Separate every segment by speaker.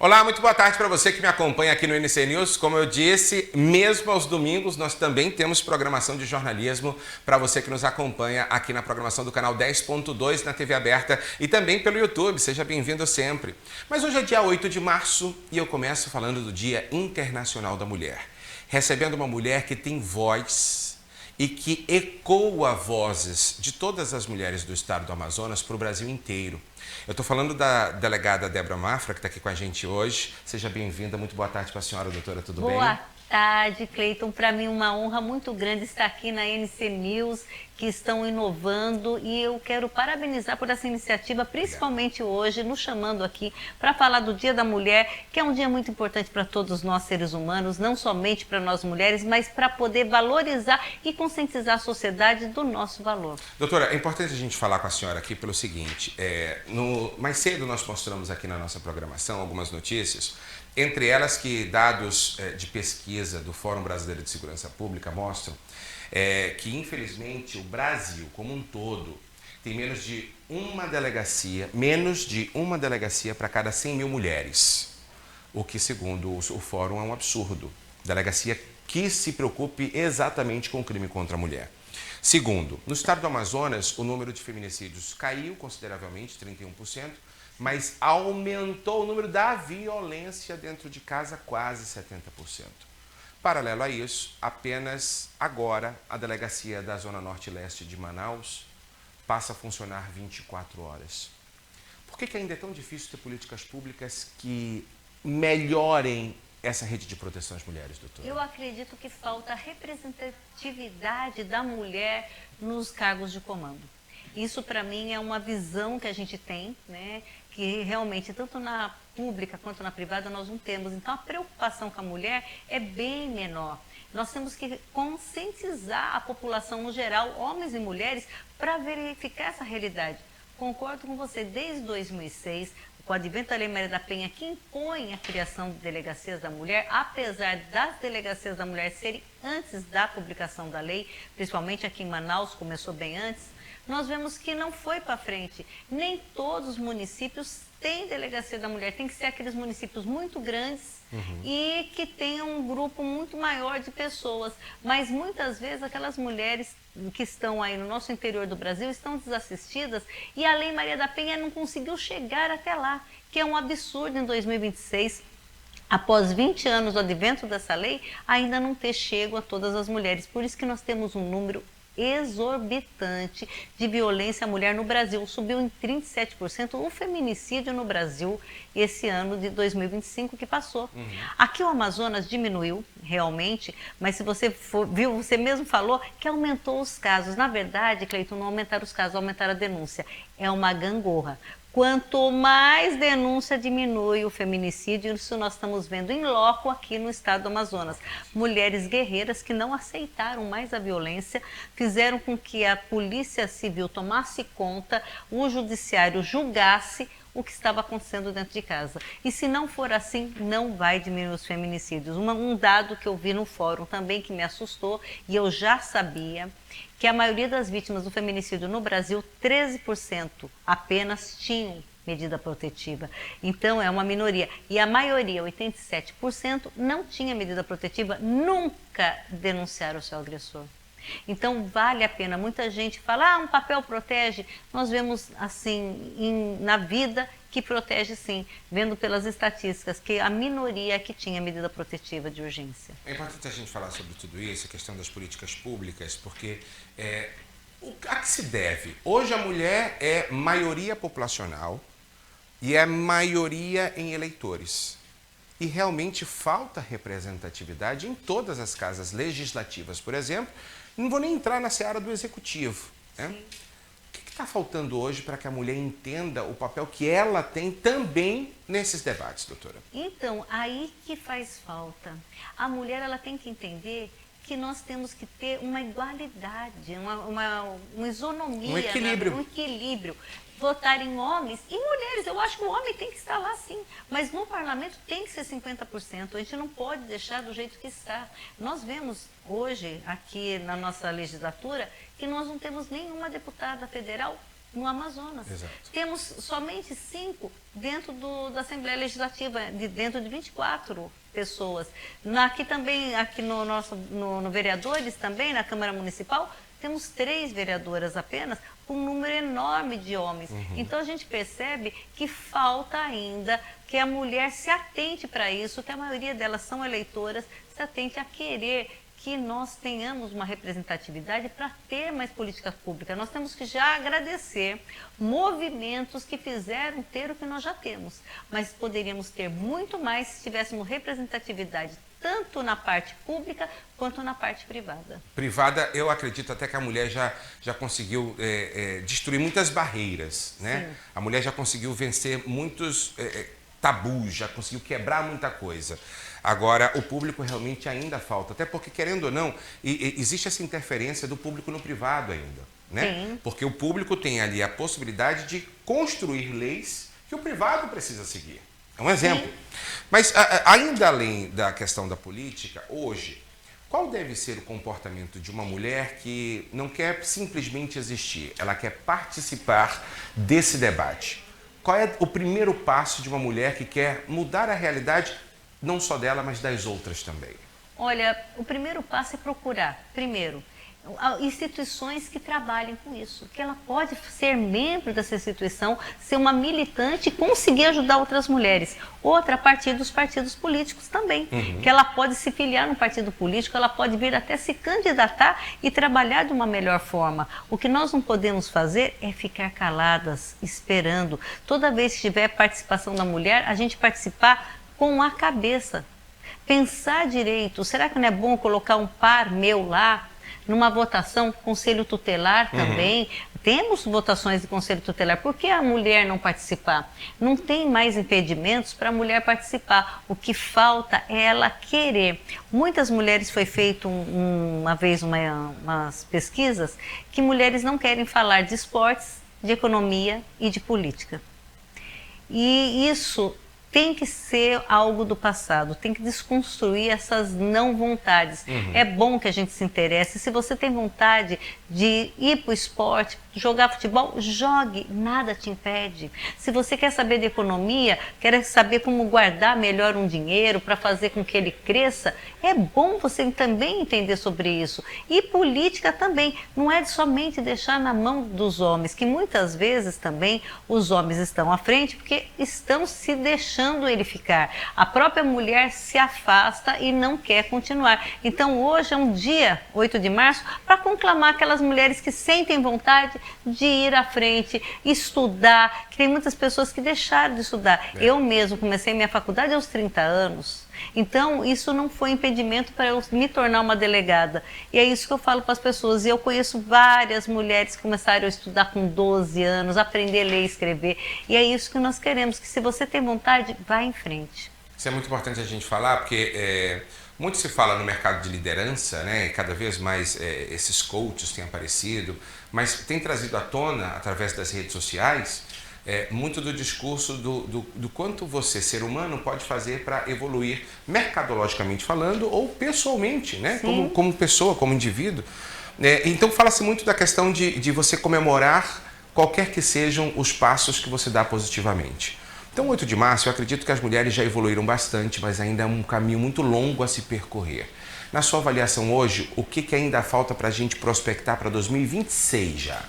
Speaker 1: Olá, muito boa tarde para você que me acompanha aqui no NC News. Como eu disse, mesmo aos domingos nós também temos programação de jornalismo para você que nos acompanha aqui na programação do canal 10.2 na TV aberta e também pelo YouTube. Seja bem-vindo sempre. Mas hoje é dia 8 de março e eu começo falando do Dia Internacional da Mulher. Recebendo uma mulher que tem voz e que ecoa vozes de todas as mulheres do estado do Amazonas para o Brasil inteiro. Eu estou falando da delegada Débora Mafra, que está aqui com a gente hoje. Seja bem-vinda. Muito boa tarde para a senhora, doutora. Tudo bem?
Speaker 2: Boa tarde, Cleiton. Para mim uma honra muito grande estar aqui na NC News, que estão inovando, e eu quero parabenizar por essa iniciativa, principalmente hoje, nos chamando aqui para falar do Dia da Mulher, que é um dia muito importante para todos nós seres humanos, não somente para nós mulheres, mas para poder valorizar e conscientizar a sociedade do nosso valor.
Speaker 1: Doutora, é importante a gente falar com a senhora aqui pelo seguinte, mais cedo nós mostramos aqui na nossa programação algumas notícias, entre elas que dados de pesquisa do Fórum Brasileiro de Segurança Pública mostram que, infelizmente, o Brasil como um todo tem menos de uma delegacia para cada 100 mil mulheres, o que, segundo o Fórum, é um absurdo. Delegacia que se preocupe exatamente com o crime contra a mulher. Segundo, no estado do Amazonas, o número de feminicídios caiu consideravelmente, 31%, mas aumentou o número da violência dentro de casa, quase 70%. Paralelo a isso, apenas agora a delegacia da Zona Norte e Leste de Manaus passa a funcionar 24 horas. Por que ainda é tão difícil ter políticas públicas que melhorem essa rede de proteção às mulheres, doutora?
Speaker 2: Eu acredito que falta representatividade da mulher nos cargos de comando. Isso, para mim, é uma visão que a gente tem, né? Que realmente, tanto na pública quanto na privada, nós não temos. Então, a preocupação com a mulher é bem menor. Nós temos que conscientizar a população no geral, homens e mulheres, para verificar essa realidade. Concordo com você, desde 2006, com o advento da Lei Maria da Penha, que impõe a criação de delegacias da mulher, apesar das delegacias da mulher serem antes da publicação da lei, principalmente aqui em Manaus, começou bem antes, nós vemos que não foi para frente. Nem todos os municípios têm delegacia da mulher, tem que ser aqueles municípios muito grandes e que tenham um grupo muito maior de pessoas. Mas muitas vezes aquelas mulheres que estão aí no nosso interior do Brasil estão desassistidas e a Lei Maria da Penha não conseguiu chegar até lá, que é um absurdo em 2026. Após 20 anos do advento dessa lei, ainda não ter chego a todas as mulheres. Por isso que nós temos um número exorbitante de violência à mulher no Brasil. Subiu em 37% o feminicídio no Brasil esse ano de 2025 que passou. Aqui o Amazonas diminuiu realmente, mas se você viu, você mesmo falou que aumentou os casos. Na verdade, Cleiton, não aumentaram os casos, aumentaram a denúncia. É uma gangorra. Quanto mais denúncia diminui o feminicídio, isso nós estamos vendo em loco aqui no estado do Amazonas. Mulheres guerreiras que não aceitaram mais a violência, fizeram com que a Polícia Civil tomasse conta, o Judiciário julgasse o que estava acontecendo dentro de casa. E se não for assim, não vai diminuir os feminicídios. Um dado que eu vi no fórum também que me assustou, e eu já sabia, que a maioria das vítimas do feminicídio no Brasil, 13% apenas tinham medida protetiva. Então, é uma minoria. E a maioria, 87%, não tinha medida protetiva, nunca denunciaram o seu agressor. Então, vale a pena. Muita gente fala, um papel protege. Nós vemos, assim, na vida que protege sim, vendo pelas estatísticas que a minoria é que tinha medida protetiva de urgência.
Speaker 1: É importante a gente falar sobre tudo isso, a questão das políticas públicas, porque a que se deve? Hoje a mulher é maioria populacional e é maioria em eleitores. E realmente falta representatividade em todas as casas legislativas, por exemplo. Não vou nem entrar na seara do executivo, né? O que está faltando hoje para que a mulher entenda o papel que ela tem também nesses debates, doutora?
Speaker 2: Então, aí que faz falta. A mulher ela tem que entender que nós temos que ter uma igualdade, uma isonomia,
Speaker 1: Um equilíbrio.
Speaker 2: Um equilíbrio. Votar em homens e mulheres. Eu acho que o homem tem que estar lá sim, mas no parlamento tem que ser 50%. A gente não pode deixar do jeito que está. Nós vemos hoje, aqui na nossa legislatura, que nós não temos nenhuma deputada federal no Amazonas.
Speaker 1: Exato.
Speaker 2: Temos somente 5 dentro da Assembleia Legislativa, dentro de 24 pessoas. Aqui também, aqui no Vereadores também, na Câmara Municipal, temos 3 vereadoras apenas, com um número enorme de homens. Então a gente percebe que falta ainda que a mulher se atente para isso, que a maioria delas são eleitoras, se atente a querer que nós tenhamos uma representatividade para ter mais política pública. Nós temos que já agradecer movimentos que fizeram ter o que nós já temos, mas poderíamos ter muito mais se tivéssemos representatividade tanto na parte pública quanto na parte privada.
Speaker 1: Privada, eu acredito até que a mulher já conseguiu destruir muitas barreiras, né?
Speaker 2: Sim.
Speaker 1: A mulher já conseguiu vencer muitos tabus, já conseguiu quebrar muita coisa. Agora, o público realmente ainda falta, até porque, querendo ou não, existe essa interferência do público no privado ainda, né?
Speaker 2: Sim.
Speaker 1: Porque o público tem ali a possibilidade de construir leis que o privado precisa seguir. É um exemplo.
Speaker 2: Sim.
Speaker 1: Mas, ainda além da questão da política, hoje, qual deve ser o comportamento de uma mulher que não quer simplesmente existir, ela quer participar desse debate? Qual é o primeiro passo de uma mulher que quer mudar a realidade, não só dela, mas das outras também?
Speaker 2: Olha, o primeiro passo é procurar, primeiro, instituições que trabalhem com isso, que ela pode ser membro dessa instituição, ser uma militante e conseguir ajudar outras mulheres. Outra, a partir dos partidos políticos também, que ela pode se filiar num partido político, ela pode vir até se candidatar e trabalhar de uma melhor forma. O que nós não podemos fazer é ficar caladas, esperando. Toda vez que tiver participação da mulher, a gente participar com a cabeça. Pensar direito, será que não é bom colocar um par meu lá? Numa votação, conselho tutelar também, temos votações de conselho tutelar, por que a mulher não participar? Não tem mais impedimentos para a mulher participar, o que falta é ela querer. Muitas mulheres, foi feito uma vez umas pesquisas, que mulheres não querem falar de esportes, de economia e de política. E isso tem que ser algo do passado, tem que desconstruir essas não vontades. É bom que a gente se interesse. Se você tem vontade de ir para o esporte, jogar futebol, jogue, nada te impede. Se você quer saber de economia, quer saber como guardar melhor um dinheiro para fazer com que ele cresça, é bom você também entender sobre isso. E política também, não é somente deixar na mão dos homens, que muitas vezes também os homens estão à frente porque estão se deixando ele ficar. A própria mulher se afasta e não quer continuar. Então hoje é um dia, 8 de março, para conclamar aquelas mulheres que sentem vontade de ir à frente, estudar, que tem muitas pessoas que deixaram de estudar. Eu mesmo comecei minha faculdade aos 30 anos. Então, isso não foi impedimento para eu me tornar uma delegada. E é isso que eu falo para as pessoas. E eu conheço várias mulheres que começaram a estudar com 12 anos, aprender a ler e escrever. E é isso que nós queremos, que se você tem vontade, vá em frente.
Speaker 1: Isso é muito importante a gente falar, porque muito se fala no mercado de liderança, né? Cada vez mais esses coaches têm aparecido, mas tem trazido à tona, através das redes sociais, muito do discurso do quanto você, ser humano, pode fazer para evoluir mercadologicamente falando ou pessoalmente, né? Como pessoa, como indivíduo. Então fala-se muito da questão de você comemorar qualquer que sejam os passos que você dá positivamente. Então, 8 de março, eu acredito que as mulheres já evoluíram bastante, mas ainda é um caminho muito longo a se percorrer. Na sua avaliação hoje, o que ainda falta para a gente prospectar para 2026 já?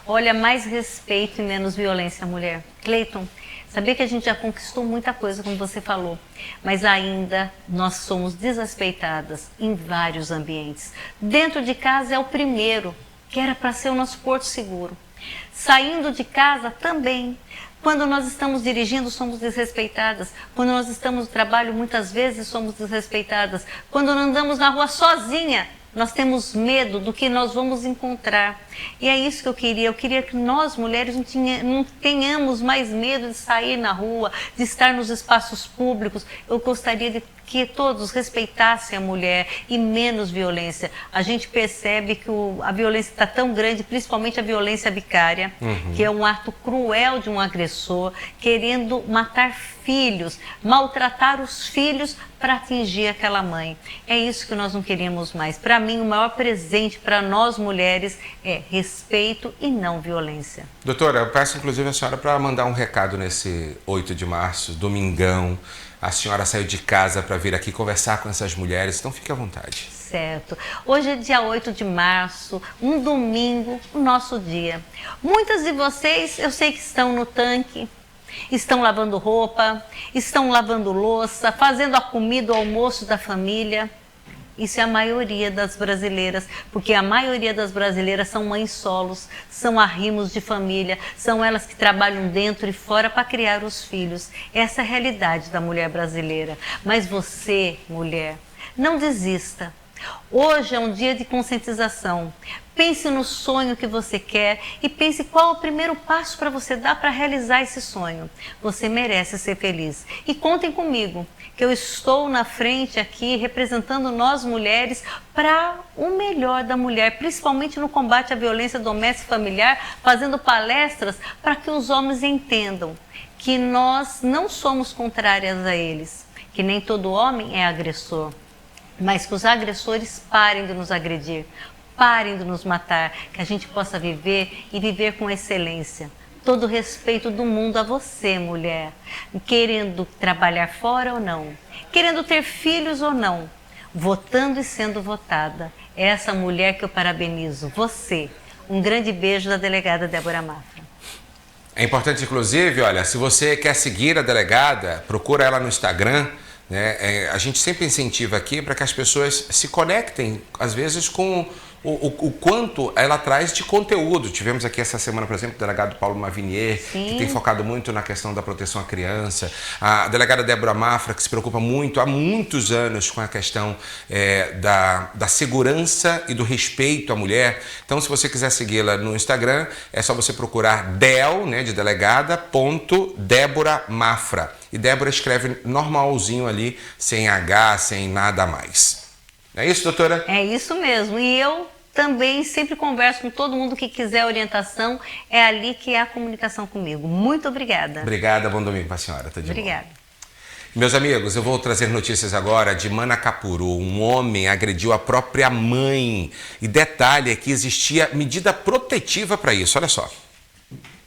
Speaker 2: Olha, mais respeito e menos violência à mulher. Cleiton, sabia que a gente já conquistou muita coisa, como você falou, mas ainda nós somos desrespeitadas em vários ambientes. Dentro de casa é o primeiro, que era para ser o nosso porto seguro. Saindo de casa também. Quando nós estamos dirigindo, somos desrespeitadas. Quando nós estamos no trabalho, muitas vezes somos desrespeitadas. Quando andamos na rua sozinha, nós temos medo do que nós vamos encontrar. E é isso que eu queria que nós mulheres não tenhamos mais medo de sair na rua, de estar nos espaços públicos. Eu gostaria de que todos respeitassem a mulher e menos violência. A gente percebe que a violência está tão grande, principalmente a violência vicária, que é um ato cruel de um agressor, querendo matar filhos, maltratar os filhos para atingir aquela mãe. É isso que nós não queríamos mais. Para mim, o maior presente para nós mulheres é respeito e não violência.
Speaker 1: Doutora, eu peço inclusive a senhora para mandar um recado nesse 8 de março, domingão. A senhora saiu de casa para vir aqui conversar com essas mulheres, então fique à vontade.
Speaker 2: Certo. Hoje é dia 8 de março, um domingo, o nosso dia. Muitas de vocês, eu sei que estão no tanque, estão lavando roupa, estão lavando louça, fazendo a comida, o almoço da família. Isso é a maioria das brasileiras, porque a maioria das brasileiras são mães solos, são arrimos de família, são elas que trabalham dentro e fora para criar os filhos. Essa é a realidade da mulher brasileira. Mas você, mulher, não desista. Hoje é um dia de conscientização. Pense no sonho que você quer e pense qual é o primeiro passo para você dar para realizar esse sonho. Você merece ser feliz. E contem comigo, que eu estou na frente aqui representando nós mulheres para o melhor da mulher, principalmente no combate à violência doméstica e familiar, fazendo palestras para que os homens entendam que nós não somos contrárias a eles, que nem todo homem é agressor. Mas que os agressores parem de nos agredir, parem de nos matar, que a gente possa viver e viver com excelência. Todo o respeito do mundo a você, mulher, querendo trabalhar fora ou não, querendo ter filhos ou não, votando e sendo votada. É essa mulher que eu parabenizo, você. Um grande beijo da delegada Débora Mafra.
Speaker 1: É importante, inclusive, olha, se você quer seguir a delegada, procura ela no Instagram. A gente sempre incentiva aqui para que as pessoas se conectem, às vezes, com o quanto ela traz de conteúdo. Tivemos aqui essa semana, por exemplo, o delegado Paulo Mavinier, que tem focado muito na questão da proteção à criança. A delegada Débora Mafra, que se preocupa muito, há muitos anos, com a questão da segurança e do respeito à mulher. Então, se você quiser segui-la no Instagram, é só você procurar Del, de delegada, Débora Mafra. E Débora escreve normalzinho ali, sem H, sem nada a mais. É isso, doutora?
Speaker 2: É isso mesmo. E eu também sempre converso com todo mundo que quiser orientação. É ali que é a comunicação comigo. Muito obrigada.
Speaker 1: Obrigada, bom domingo para a senhora.
Speaker 2: Obrigada.
Speaker 1: Meus amigos, eu vou trazer notícias agora de Manacapuru. Um homem agrediu a própria mãe. E detalhe é que existia medida protetiva para isso. Olha só.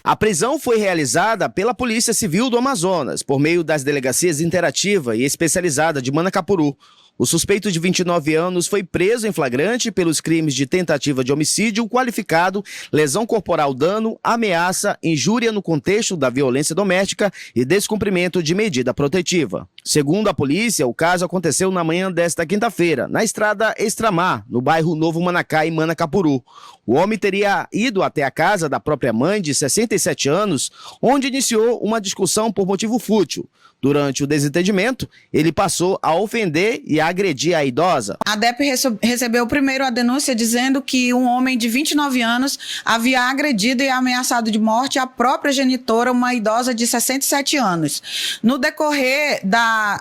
Speaker 3: A prisão foi realizada pela Polícia Civil do Amazonas, por meio das delegacias interativa e especializada de Manacapuru. O suspeito de 29 anos foi preso em flagrante pelos crimes de tentativa de homicídio qualificado, lesão corporal dano, ameaça, injúria no contexto da violência doméstica e descumprimento de medida protetiva. Segundo a polícia, o caso aconteceu na manhã desta quinta-feira, na estrada Extramar, no bairro Novo Manacá, em Manacapuru. O homem teria ido até a casa da própria mãe, de 67 anos, onde iniciou uma discussão por motivo fútil. Durante o desentendimento, ele passou a ofender e a agredir a idosa.
Speaker 4: A DEP recebeu primeiro a denúncia dizendo que um homem de 29 anos havia agredido e ameaçado de morte a própria genitora, uma idosa de 67 anos. No decorrer da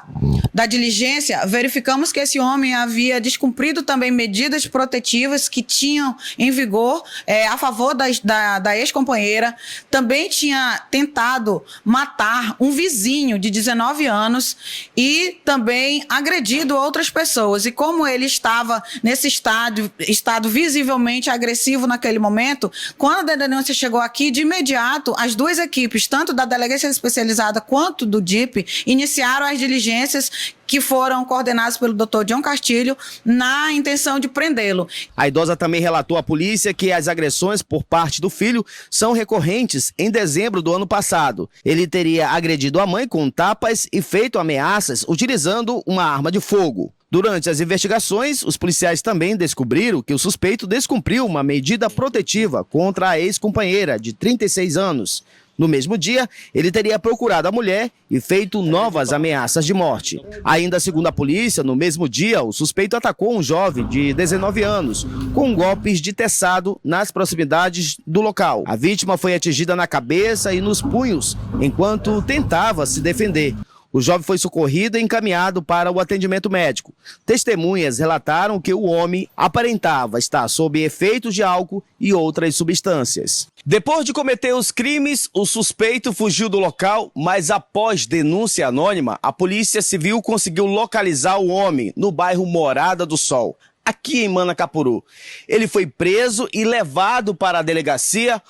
Speaker 4: diligência, verificamos que esse homem havia descumprido também medidas protetivas que tinham em vigor a favor da ex-companheira. Também tinha tentado matar um vizinho de 19 anos e também agredido outras pessoas. E como ele estava nesse estado visivelmente agressivo naquele momento, quando a denúncia chegou aqui, de imediato, as duas equipes, tanto da Delegacia Especializada quanto do DIP, iniciaram as diligências que foram coordenadas pelo Dr. John Castilho na intenção de prendê-lo.
Speaker 3: A idosa também relatou à polícia que as agressões por parte do filho são recorrentes em dezembro do ano passado. Ele teria agredido a mãe com tapas e feito ameaças utilizando uma arma de fogo. Durante as investigações, os policiais também descobriram que o suspeito descumpriu uma medida protetiva contra a ex-companheira de 36 anos. No mesmo dia, ele teria procurado a mulher e feito novas ameaças de morte. Ainda segundo a polícia, no mesmo dia, o suspeito atacou um jovem de 19 anos com golpes de teçado nas proximidades do local. A vítima foi atingida na cabeça e nos punhos enquanto tentava se defender. O jovem foi socorrido e encaminhado para o atendimento médico. Testemunhas relataram que o homem aparentava estar sob efeitos de álcool e outras substâncias. Depois de cometer os crimes, o suspeito fugiu do local, mas após denúncia anônima, a Polícia Civil conseguiu localizar o homem no bairro Morada do Sol, aqui em Manacapuru. Ele foi preso e levado para a delegacia.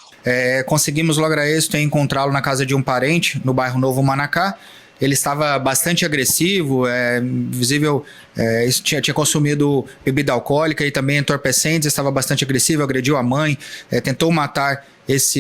Speaker 5: Conseguimos lograr êxito em encontrá-lo na casa de um parente, no bairro Novo Manacá. Ele estava bastante agressivo, visível, tinha consumido bebida alcoólica e também entorpecentes, estava bastante agressivo, agrediu a mãe, tentou matar essa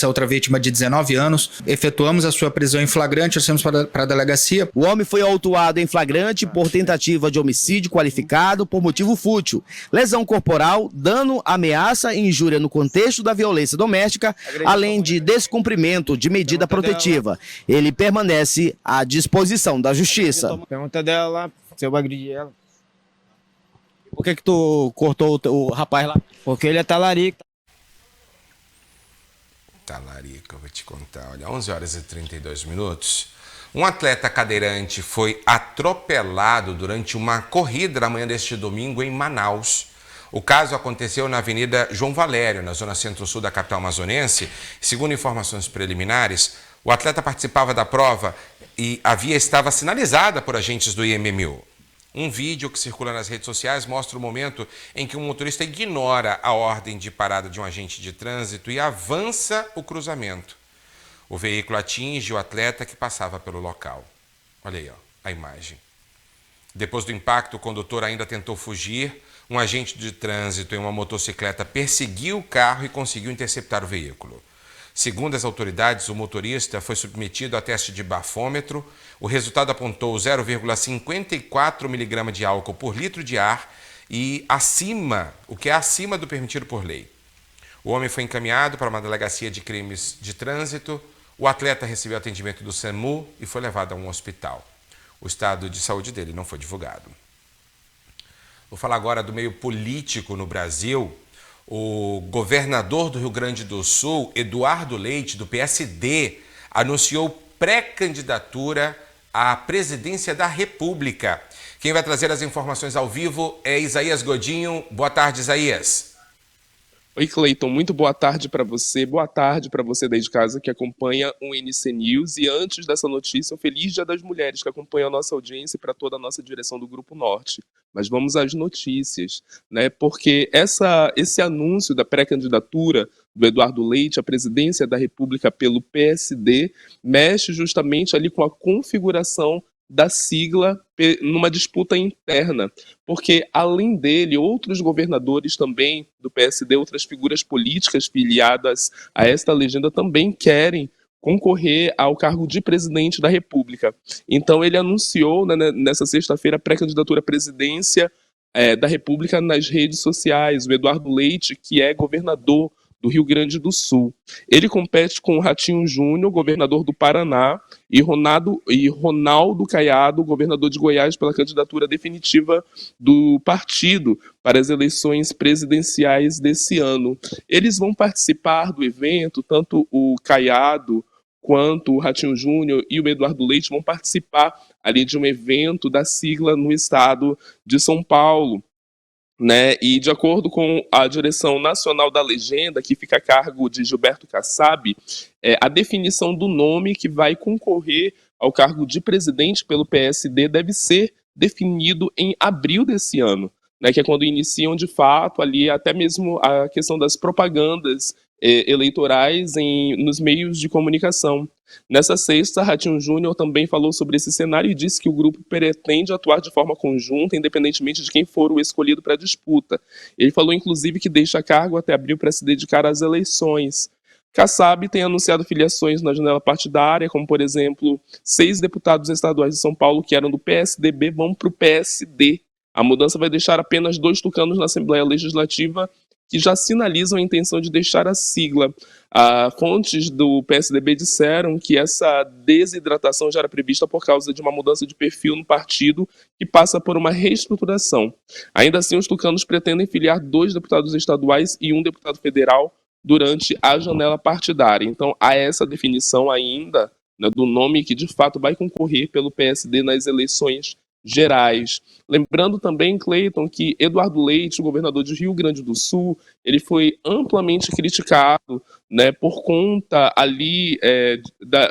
Speaker 5: outra vítima de 19 anos. Efetuamos a sua prisão em flagrante, trouxemos para a delegacia.
Speaker 3: O homem foi autuado em flagrante por tentativa de homicídio qualificado por motivo fútil, lesão corporal, dano, ameaça e injúria no contexto da violência doméstica, além de descumprimento de medida protetiva. Ele permanece à disposição da Justiça.
Speaker 6: Pergunta dela lá, se eu agredir ela. Por que tu cortou o rapaz lá? Porque ele é talarico.
Speaker 1: Talarica, eu vou te contar. Olha, 11 horas e 32 minutos. Um atleta cadeirante foi atropelado durante uma corrida na manhã deste domingo em Manaus. O caso aconteceu na Avenida João Valério, na zona centro-sul da capital amazonense. Segundo informações preliminares, o atleta participava da prova e a via estava sinalizada por agentes do IMMU. Um vídeo que circula nas redes sociais mostra o momento em que um motorista ignora a ordem de parada de um agente de trânsito e avança o cruzamento. O veículo atinge o atleta que passava pelo local. Olha aí, ó, a imagem. Depois do impacto, o condutor ainda tentou fugir. Um agente de trânsito em uma motocicleta perseguiu o carro e conseguiu interceptar o veículo. Segundo as autoridades, o motorista foi submetido a teste de bafômetro. O resultado apontou 0,54 miligrama de álcool por litro de ar e o que é acima do permitido por lei. O homem foi encaminhado para uma delegacia de crimes de trânsito. O atleta recebeu atendimento do SAMU e foi levado a um hospital. O estado de saúde dele não foi divulgado. Vou falar agora do meio político no Brasil. O governador do Rio Grande do Sul, Eduardo Leite, do PSD, anunciou pré-candidatura à presidência da República. Quem vai trazer as informações ao vivo é Isaías Godinho. Boa tarde, Isaías.
Speaker 7: Oi, Cleiton, muito boa tarde para você daí de casa que acompanha o NC News. E antes dessa notícia, um feliz Dia das Mulheres que acompanha a nossa audiência e para toda a nossa direção do Grupo Norte. Mas vamos às notícias, né? Porque esse anúncio da pré-candidatura do Eduardo Leite à presidência da República pelo PSD mexe justamente ali com a configuração da sigla numa disputa interna, porque além dele, outros governadores também do PSD, outras figuras políticas filiadas a esta legenda também querem concorrer ao cargo de presidente da República. Então ele anunciou, né, nessa sexta-feira, a pré-candidatura à presidência da República nas redes sociais. O Eduardo Leite, que é governador do Rio Grande do Sul. Ele compete com o Ratinho Júnior, governador do Paraná, e Ronaldo Caiado, governador de Goiás, pela candidatura definitiva do partido para as eleições presidenciais desse ano. Eles vão participar do evento, tanto o Caiado quanto o Ratinho Júnior e o Eduardo Leite vão participar ali de um evento da sigla no estado de São Paulo. Né? E de acordo com a direção nacional da legenda, que fica a cargo de Gilberto Kassab, a definição do nome que vai concorrer ao cargo de presidente pelo PSD deve ser definido em abril desse ano, né? Que é quando iniciam de fato ali até mesmo a questão das propagandas eleitorais nos meios de comunicação. Nessa sexta, Ratinho Júnior também falou sobre esse cenário e disse que o grupo pretende atuar de forma conjunta, independentemente de quem for o escolhido para a disputa. Ele falou, inclusive, que deixa cargo até abril para se dedicar às eleições. Kassab tem anunciado filiações na janela partidária, como, por exemplo, 6 deputados estaduais de São Paulo que eram do PSDB vão para o PSD. A mudança vai deixar apenas 2 tucanos na Assembleia Legislativa que já sinalizam a intenção de deixar a sigla. Fontes do PSDB disseram que essa desidratação já era prevista por causa de uma mudança de perfil no partido que passa por uma reestruturação. Ainda assim, os tucanos pretendem filiar 2 deputados estaduais e 1 deputado federal durante a janela partidária. Então, há essa definição ainda, né, do nome que de fato vai concorrer pelo PSD nas eleições gerais. Lembrando também, Cleiton, que Eduardo Leite, o governador de Rio Grande do Sul, ele foi amplamente criticado, né, por conta ali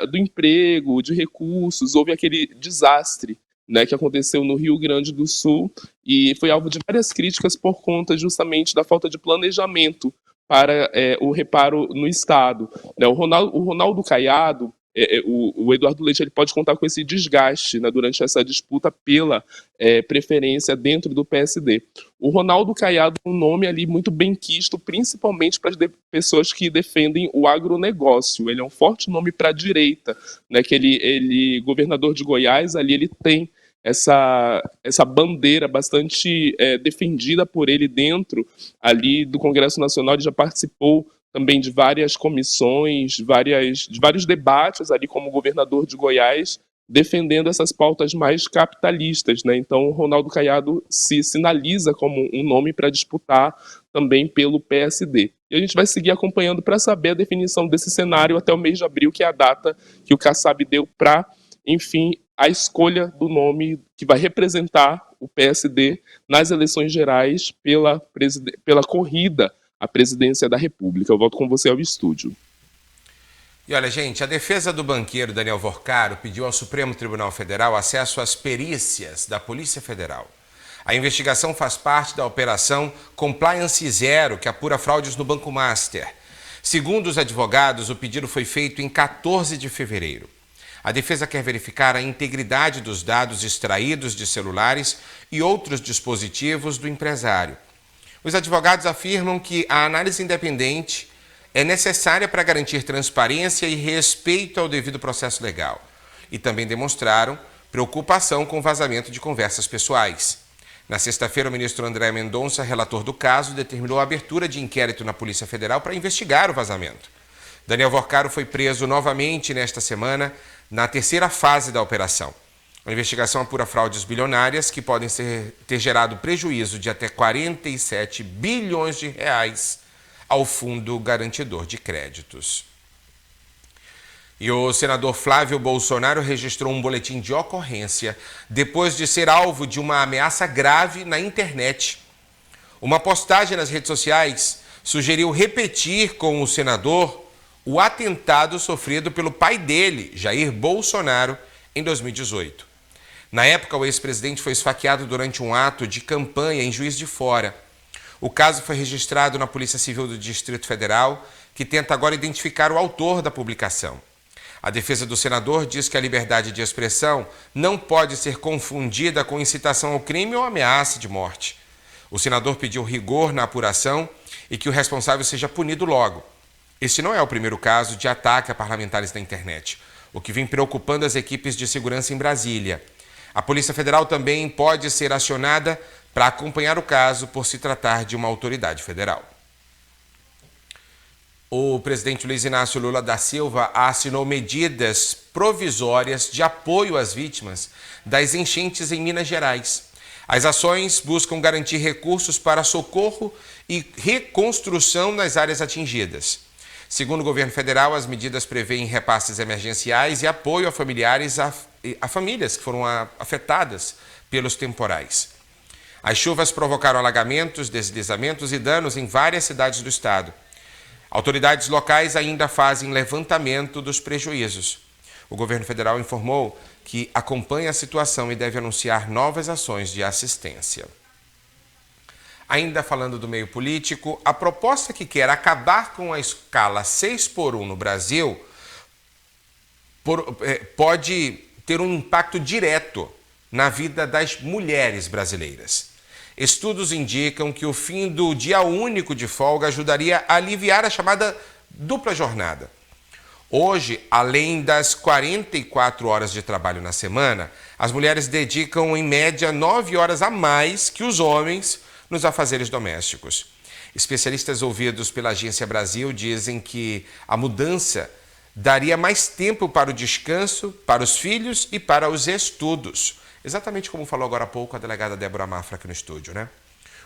Speaker 7: do emprego, de recursos. Houve aquele desastre, né, que aconteceu no Rio Grande do Sul e foi alvo de várias críticas por conta justamente da falta de planejamento para o reparo no Estado. Né, o Ronaldo Caiado, o Eduardo Leite, ele pode contar com esse desgaste, né, durante essa disputa pela preferência dentro do PSD. O Ronaldo Caiado é um nome ali muito bem quisto, principalmente para as pessoas que defendem o agronegócio. Ele é um forte nome para a direita, né, que ele, governador de Goiás, ali ele tem essa bandeira bastante defendida por ele dentro ali do Congresso Nacional. Ele já participou também de várias comissões, de vários debates ali como governador de Goiás, defendendo essas pautas mais capitalistas, né? Então, o Ronaldo Caiado se sinaliza como um nome para disputar também pelo PSD. E a gente vai seguir acompanhando para saber a definição desse cenário até o mês de abril, que é a data que o Kassab deu para, enfim, a escolha do nome que vai representar o PSD nas eleições gerais pela corrida à presidência da República. Eu volto com você ao estúdio.
Speaker 1: E olha, gente, a defesa do banqueiro Daniel Vorcaro pediu ao Supremo Tribunal Federal acesso às perícias da Polícia Federal. A investigação faz parte da operação Compliance Zero, que apura fraudes no Banco Master. Segundo os advogados, o pedido foi feito em 14 de fevereiro. A defesa quer verificar a integridade dos dados extraídos de celulares e outros dispositivos do empresário. Os advogados afirmam que a análise independente é necessária para garantir transparência e respeito ao devido processo legal. E também demonstraram preocupação com o vazamento de conversas pessoais. Na sexta-feira, o ministro André Mendonça, relator do caso, determinou a abertura de inquérito na Polícia Federal para investigar o vazamento. Daniel Vorcaro foi preso novamente nesta semana, na terceira fase da operação. A investigação apura fraudes bilionárias que podem ter gerado prejuízo de até 47 bilhões de reais ao Fundo Garantidor de Créditos. E o senador Flávio Bolsonaro registrou um boletim de ocorrência depois de ser alvo de uma ameaça grave na internet. Uma postagem nas redes sociais sugeriu repetir com o senador o atentado sofrido pelo pai dele, Jair Bolsonaro, em 2018. Na época, o ex-presidente foi esfaqueado durante um ato de campanha em Juiz de Fora. O caso foi registrado na Polícia Civil do Distrito Federal, que tenta agora identificar o autor da publicação. A defesa do senador diz que a liberdade de expressão não pode ser confundida com incitação ao crime ou ameaça de morte. O senador pediu rigor na apuração e que o responsável seja punido logo. Este não é o primeiro caso de ataque a parlamentares na internet, o que vem preocupando as equipes de segurança em Brasília. A Polícia Federal também pode ser acionada para acompanhar o caso por se tratar de uma autoridade federal. O presidente Luiz Inácio Lula da Silva assinou medidas provisórias de apoio às vítimas das enchentes em Minas Gerais. As ações buscam garantir recursos para socorro e reconstrução nas áreas atingidas. Segundo o governo federal, as medidas prevêem repasses emergenciais e apoio a familiares a famílias que foram afetadas pelos temporais. As chuvas provocaram alagamentos, deslizamentos e danos em várias cidades do estado. Autoridades locais ainda fazem levantamento dos prejuízos. O governo federal informou que acompanha a situação e deve anunciar novas ações de assistência. Ainda falando do meio político, a proposta que quer acabar com a escala 6x1 no Brasil pode ter um impacto direto na vida das mulheres brasileiras. Estudos indicam que o fim do dia único de folga ajudaria a aliviar a chamada dupla jornada. Hoje, além das 44 horas de trabalho na semana, as mulheres dedicam em média 9 horas a mais que os homens nos afazeres domésticos. Especialistas ouvidos pela Agência Brasil dizem que a mudança daria mais tempo para o descanso, para os filhos e para os estudos. Exatamente como falou agora há pouco a delegada Débora Mafra aqui no estúdio, né?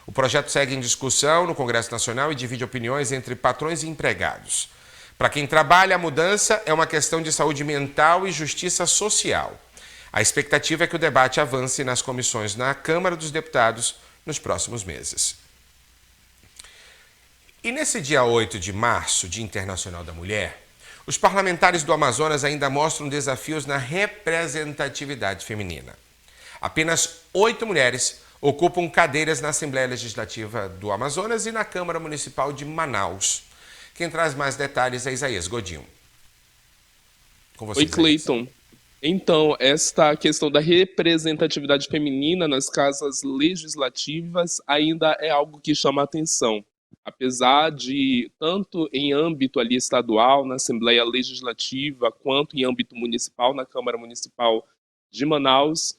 Speaker 1: O projeto segue em discussão no Congresso Nacional e divide opiniões entre patrões e empregados. Para quem trabalha, a mudança é uma questão de saúde mental e justiça social. A expectativa é que o debate avance nas comissões na Câmara dos Deputados nos próximos meses. E nesse dia 8 de março, Dia Internacional da Mulher, os parlamentares do Amazonas ainda mostram desafios na representatividade feminina. Apenas 8 mulheres ocupam cadeiras na Assembleia Legislativa do Amazonas e na Câmara Municipal de Manaus. Quem traz mais detalhes é Isaías Godinho. Com você,
Speaker 7: Oi, Cleiton. Então, esta questão da representatividade feminina nas casas legislativas ainda é algo que chama a atenção. Apesar de, tanto em âmbito ali estadual, na Assembleia Legislativa, quanto em âmbito municipal, na Câmara Municipal de Manaus,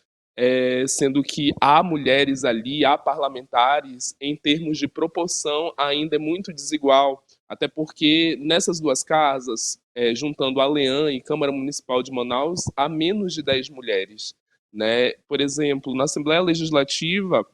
Speaker 7: sendo que há mulheres ali, há parlamentares, em termos de proporção, ainda é muito desigual, até porque nessas duas casas, juntando a Leã e Câmara Municipal de Manaus, há menos de 10 mulheres, né? Por exemplo, na Assembleia Legislativa,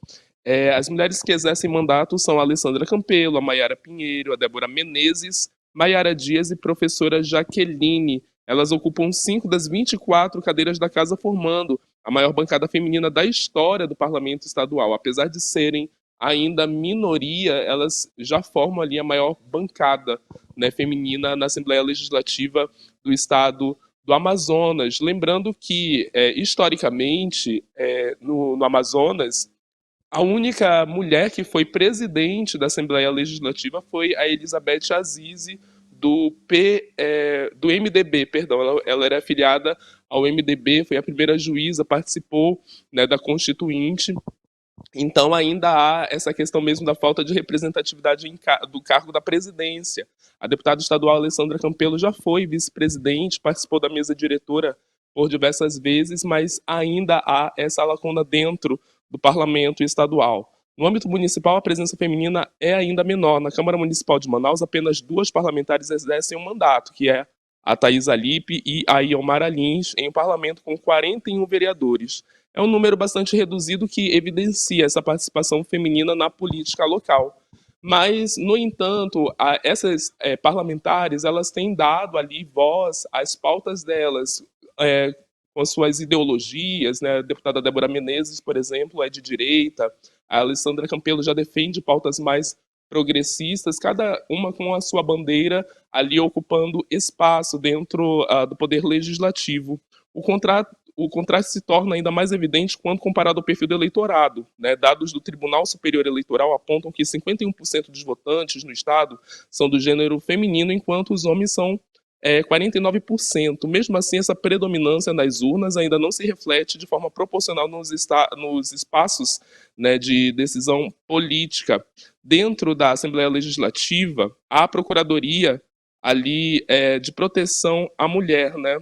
Speaker 7: as mulheres que exercem mandato são a Alessandra Campelo, a Maiara Pinheiro, a Débora Menezes, Maiara Dias e professora Jaqueline. Elas ocupam 5 das 24 cadeiras da casa, formando a maior bancada feminina da história do Parlamento Estadual. Apesar de serem ainda minoria, elas já formam ali a maior bancada, né, feminina na Assembleia Legislativa do Estado do Amazonas. Lembrando que, historicamente, no Amazonas, a única mulher que foi presidente da Assembleia Legislativa foi a Elizabeth Azize, do MDB, perdão. Ela era afiliada ao MDB, foi a primeira juíza, participou, né, da Constituinte. Então ainda há essa questão mesmo da falta de representatividade do cargo da presidência. A deputada estadual Alessandra Campelo já foi vice-presidente, participou da mesa diretora por diversas vezes, mas ainda há essa lacuna dentro do parlamento estadual. No âmbito municipal, a presença feminina é ainda menor. Na Câmara Municipal de Manaus, apenas 2 parlamentares exercem um mandato, que é a Thaisa Lippe e a Iomara Lins, em um parlamento com 41 vereadores. É um número bastante reduzido que evidencia essa participação feminina na política local. Mas, no entanto, essas parlamentares, elas têm dado ali voz às pautas delas, com suas ideologias, né? A deputada Débora Menezes, por exemplo, é de direita, a Alessandra Campelo já defende pautas mais progressistas, cada uma com a sua bandeira ali ocupando espaço dentro do poder legislativo. O contraste se torna ainda mais evidente quando comparado ao perfil do eleitorado, né? Dados do Tribunal Superior Eleitoral apontam que 51% dos votantes no estado são do gênero feminino, enquanto os homens são 49%. Mesmo assim, essa predominância nas urnas ainda não se reflete de forma proporcional nos espaços, né, de decisão política. Dentro da Assembleia Legislativa, há a Procuradoria ali de proteção à mulher, né?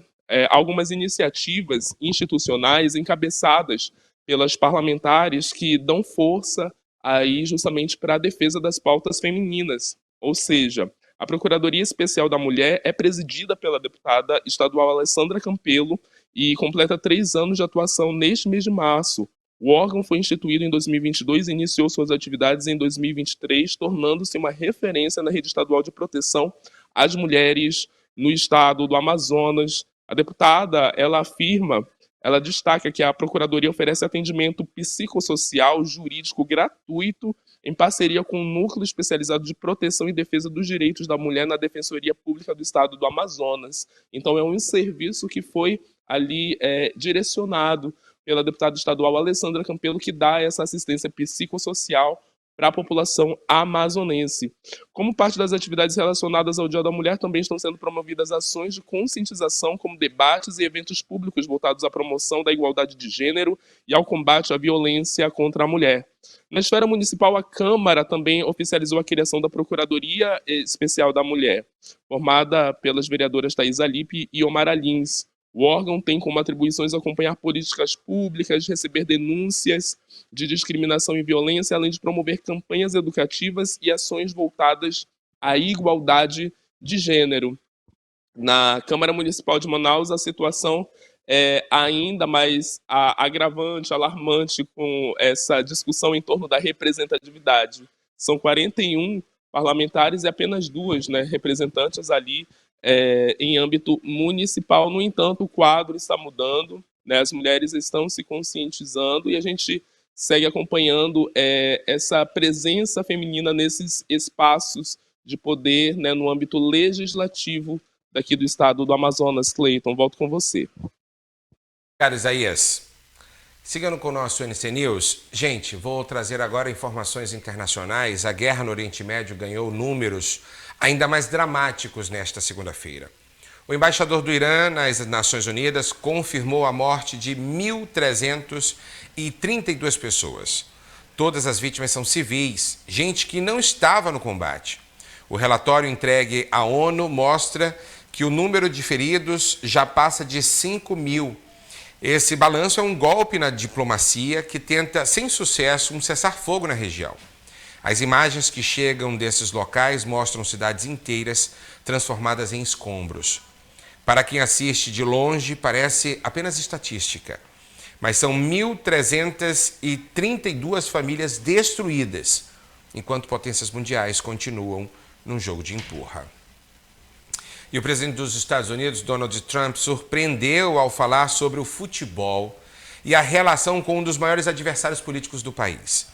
Speaker 7: Algumas iniciativas institucionais encabeçadas pelas parlamentares que dão força aí justamente para a defesa das pautas femininas, ou seja, a Procuradoria Especial da Mulher é presidida pela deputada estadual Alessandra Campelo e completa 3 anos de atuação neste mês de março. O órgão foi instituído em 2022 e iniciou suas atividades em 2023, tornando-se uma referência na rede estadual de proteção às mulheres no estado do Amazonas. A deputada, ela destaca que a Procuradoria oferece atendimento psicossocial, jurídico gratuito em parceria com o Núcleo Especializado de Proteção e Defesa dos Direitos da Mulher na Defensoria Pública do Estado do Amazonas. Então é um serviço que foi ali direcionado pela deputada estadual Alessandra Campelo, que dá essa assistência psicossocial para a população amazonense. Como parte das atividades relacionadas ao Dia da Mulher, também estão sendo promovidas ações de conscientização, como debates e eventos públicos voltados à promoção da igualdade de gênero e ao combate à violência contra a mulher. Na esfera municipal, a Câmara também oficializou a criação da Procuradoria Especial da Mulher, formada pelas vereadoras Thaisa Lippe e Iomara Lins. O órgão tem como atribuições acompanhar políticas públicas, receber denúncias de discriminação e violência, além de promover campanhas educativas e ações voltadas à igualdade de gênero. Na Câmara Municipal de Manaus, a situação é ainda mais agravante, alarmante, com essa discussão em torno da representatividade. São 41 parlamentares e apenas 2, né, representantes ali em âmbito municipal. No entanto, o quadro está mudando, né? As mulheres estão se conscientizando e a gente segue acompanhando essa presença feminina nesses espaços de poder, né, no âmbito legislativo daqui do estado do Amazonas. Cleiton, volto com você.
Speaker 1: Obrigado, Isaías. Seguindo com o nosso NC News, gente, vou trazer agora informações internacionais. A guerra no Oriente Médio ganhou números ainda mais dramáticos nesta segunda-feira. O embaixador do Irã nas Nações Unidas confirmou a morte de 1.332 pessoas. Todas as vítimas são civis, gente que não estava no combate. O relatório entregue à ONU mostra que o número de feridos já passa de 5.000. Esse balanço é um golpe na diplomacia que tenta, sem sucesso, um cessar-fogo na região. As imagens que chegam desses locais mostram cidades inteiras transformadas em escombros. Para quem assiste de longe, parece apenas estatística, mas são 1.332 famílias destruídas, enquanto potências mundiais continuam num jogo de empurra. E o presidente dos Estados Unidos, Donald Trump, surpreendeu ao falar sobre o futebol e a relação com um dos maiores adversários políticos do país.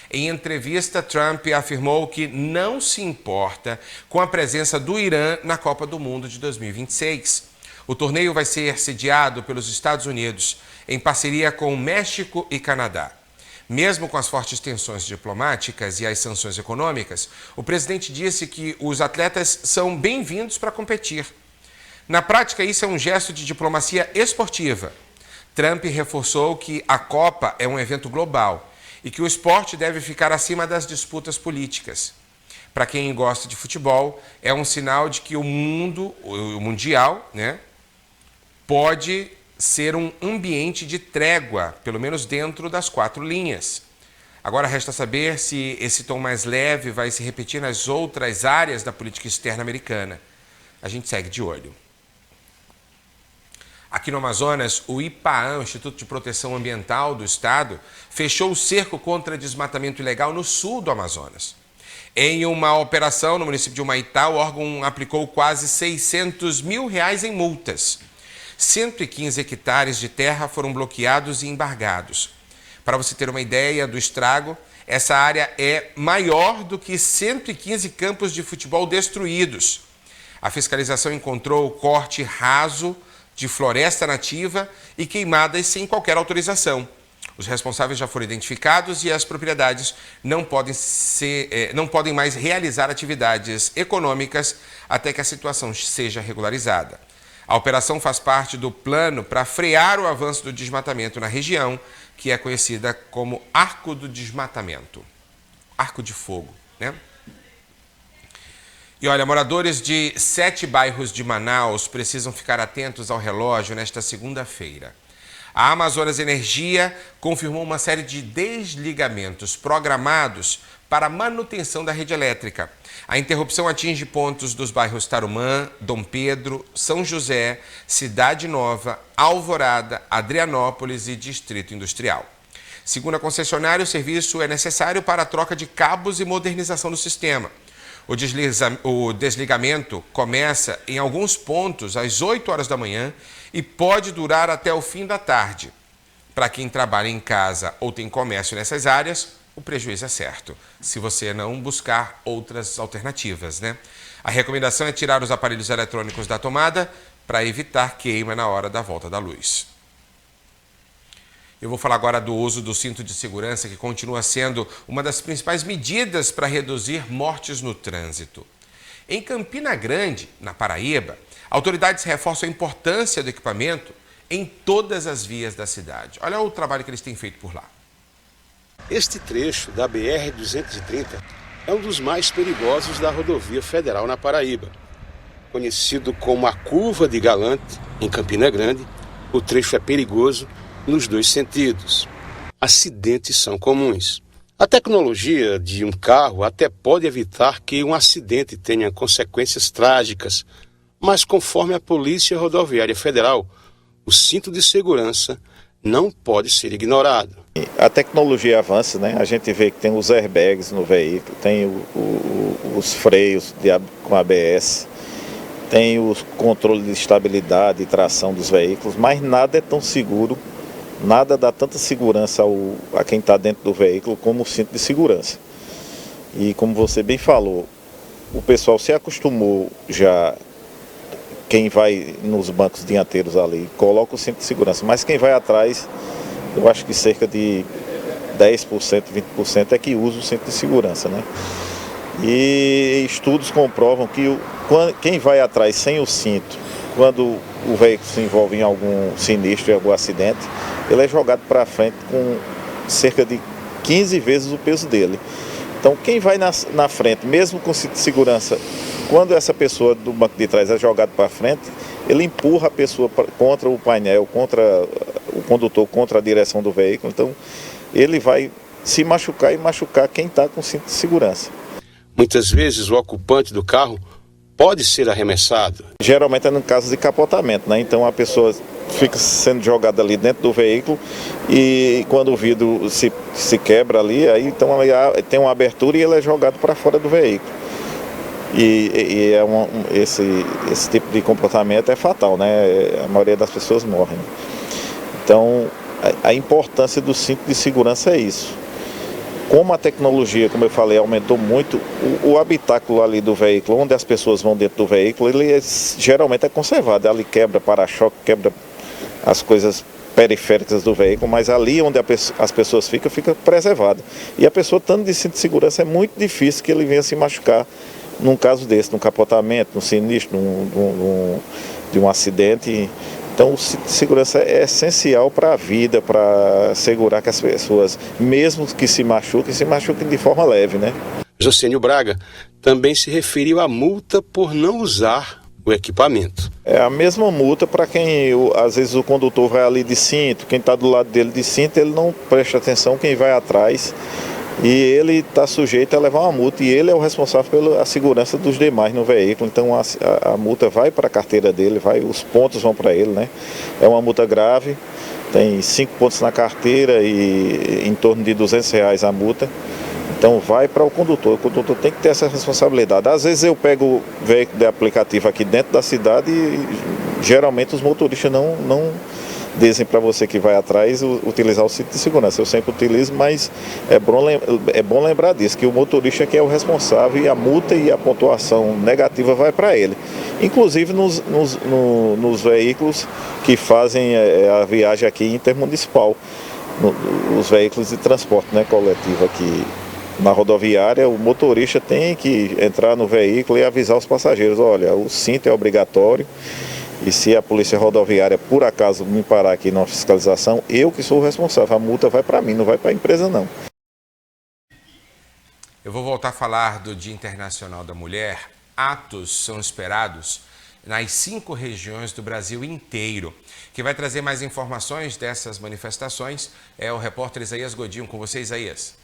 Speaker 1: Em entrevista, Trump afirmou que não se importa com a presença do Irã na Copa do Mundo de 2026. O torneio vai ser sediado pelos Estados Unidos, em parceria com México e Canadá. Mesmo com as fortes tensões diplomáticas e as sanções econômicas, o presidente disse que os atletas são bem-vindos para competir. Na prática, isso é um gesto de diplomacia esportiva. Trump reforçou que a Copa é um evento global e que o esporte deve ficar acima das disputas políticas. Para quem gosta de futebol, é um sinal de que o mundial, né, pode ser um ambiente de trégua, pelo menos dentro das 4 linhas. Agora resta saber se esse tom mais leve vai se repetir nas outras áreas da política externa americana. A gente segue de olho. Aqui no Amazonas, o IPAAM, o Instituto de Proteção Ambiental do Estado, fechou o cerco contra desmatamento ilegal no sul do Amazonas. Em uma operação no município de Humaitá, o órgão aplicou quase R$600 mil em multas. 115 hectares de terra foram bloqueados e embargados. Para você ter uma ideia do estrago, essa área é maior do que 115 campos de futebol destruídos. A fiscalização encontrou o corte raso de floresta nativa e queimadas sem qualquer autorização. Os responsáveis já foram identificados e as propriedades não podem mais realizar atividades econômicas até que a situação seja regularizada. A operação faz parte do plano para frear o avanço do desmatamento na região, que é conhecida como Arco do Desmatamento. Arco de Fogo, né? E olha, moradores de 7 bairros de Manaus precisam ficar atentos ao relógio nesta segunda-feira. A Amazonas Energia confirmou uma série de desligamentos programados para a manutenção da rede elétrica. A interrupção atinge pontos dos bairros Tarumã, Dom Pedro, São José, Cidade Nova, Alvorada, Adrianópolis e Distrito Industrial. Segundo a concessionária, o serviço é necessário para a troca de cabos e modernização do sistema. O desligamento começa em alguns pontos às 8 horas da manhã e pode durar até o fim da tarde. Para quem trabalha em casa ou tem comércio nessas áreas, o prejuízo é certo, se você não buscar outras alternativas, né? A recomendação é tirar os aparelhos eletrônicos da tomada para evitar queima na hora da volta da luz. Eu vou falar agora do uso do cinto de segurança, que continua sendo uma das principais medidas para reduzir mortes no trânsito. Em Campina Grande, na Paraíba, autoridades reforçam a importância do equipamento em todas as vias da cidade. Olha o trabalho que eles têm feito por lá.
Speaker 8: Este trecho da BR-230 é um dos mais perigosos da rodovia federal na Paraíba. Conhecido como a Curva de Galante, em Campina Grande, o trecho é perigoso nos 2 sentidos. Acidentes são comuns. A tecnologia de um carro até pode evitar que um acidente tenha consequências trágicas, mas conforme a Polícia Rodoviária Federal, o cinto de segurança não pode ser ignorado.
Speaker 9: A tecnologia avança, né? A gente vê que tem os airbags no veículo, tem os freios com ABS. tem os controles de estabilidade e tração dos veículos, mas nada é tão seguro, nada dá tanta segurança a quem está dentro do veículo como o cinto de segurança. E como você bem falou, o pessoal se acostumou já, quem vai nos bancos dianteiros ali, coloca o cinto de segurança, mas quem vai atrás, eu acho que cerca de 10%, 20% é que usa o cinto de segurança, né? E estudos comprovam que quem vai atrás sem o cinto, quando o veículo se envolve em algum sinistro, em algum acidente, ele é jogado para frente com cerca de 15 vezes o peso dele. Então quem vai na frente, mesmo com cinto de segurança, quando essa pessoa do banco de trás é jogado para frente, ele empurra a pessoa contra o painel, contra o condutor, contra a direção do veículo. Então ele vai se machucar e machucar quem está com cinto de segurança.
Speaker 8: Muitas vezes o ocupante do carro pode ser arremessado.
Speaker 9: Geralmente é no caso de capotamento, né? Então a pessoa fica sendo jogada ali dentro do veículo e quando o vidro se quebra ali, aí então tem uma abertura e ele é jogado para fora do veículo. E esse tipo de comportamento é fatal, né? A maioria das pessoas morrem. Então a importância do cinto de segurança é isso. Como a tecnologia, como eu falei, aumentou muito, o habitáculo ali do veículo, onde as pessoas vão dentro do veículo, ele geralmente é conservado. Ali quebra para-choque, quebra as coisas periféricas do veículo, mas ali onde as pessoas ficam, fica preservado. E a pessoa, estando de cinto de segurança, é muito difícil que ele venha se machucar num caso desse, num capotamento, num sinistro, de um acidente. Então, o cinto de segurança é essencial para a vida, para assegurar que as pessoas, mesmo que se machuquem de forma leve, né?
Speaker 8: Josênio Braga também se referiu à multa por não usar o equipamento.
Speaker 9: É a mesma multa para quem, às vezes o condutor vai ali de cinto, quem está do lado dele de cinto, ele não presta atenção, quem vai atrás, e ele está sujeito a levar uma multa, e ele é o responsável pela segurança dos demais no veículo. Então a multa vai para a carteira dele, os pontos vão para ele, né? É uma multa grave, tem 5 pontos na carteira e em torno de R$200 a multa. Então vai para o condutor tem que ter essa responsabilidade. Às vezes eu pego o veículo de aplicativo aqui dentro da cidade e geralmente os motoristas não dizem para você que vai atrás utilizar o cinto de segurança. Eu sempre utilizo, mas é bom lembrar disso, que o motorista que é o responsável e a multa e a pontuação negativa vai para ele. Inclusive nos veículos que fazem a viagem aqui intermunicipal, os veículos de transporte, né, coletivo aqui na rodoviária, o motorista tem que entrar no veículo e avisar os passageiros, olha, o cinto é obrigatório. E se a polícia rodoviária, por acaso, me parar aqui na fiscalização, eu que sou o responsável. A multa vai para mim, não vai para a empresa, não.
Speaker 1: Eu vou voltar a falar do Dia Internacional da Mulher. Atos são esperados nas 5 regiões do Brasil inteiro. Quem vai trazer mais informações dessas manifestações é o repórter Isaías Godinho. Com você, Isaías.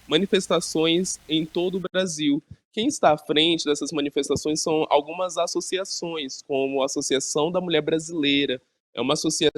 Speaker 7: Manifestações em todo o Brasil. Quem está à frente dessas manifestações são algumas associações, como a Associação da Mulher Brasileira. É uma associação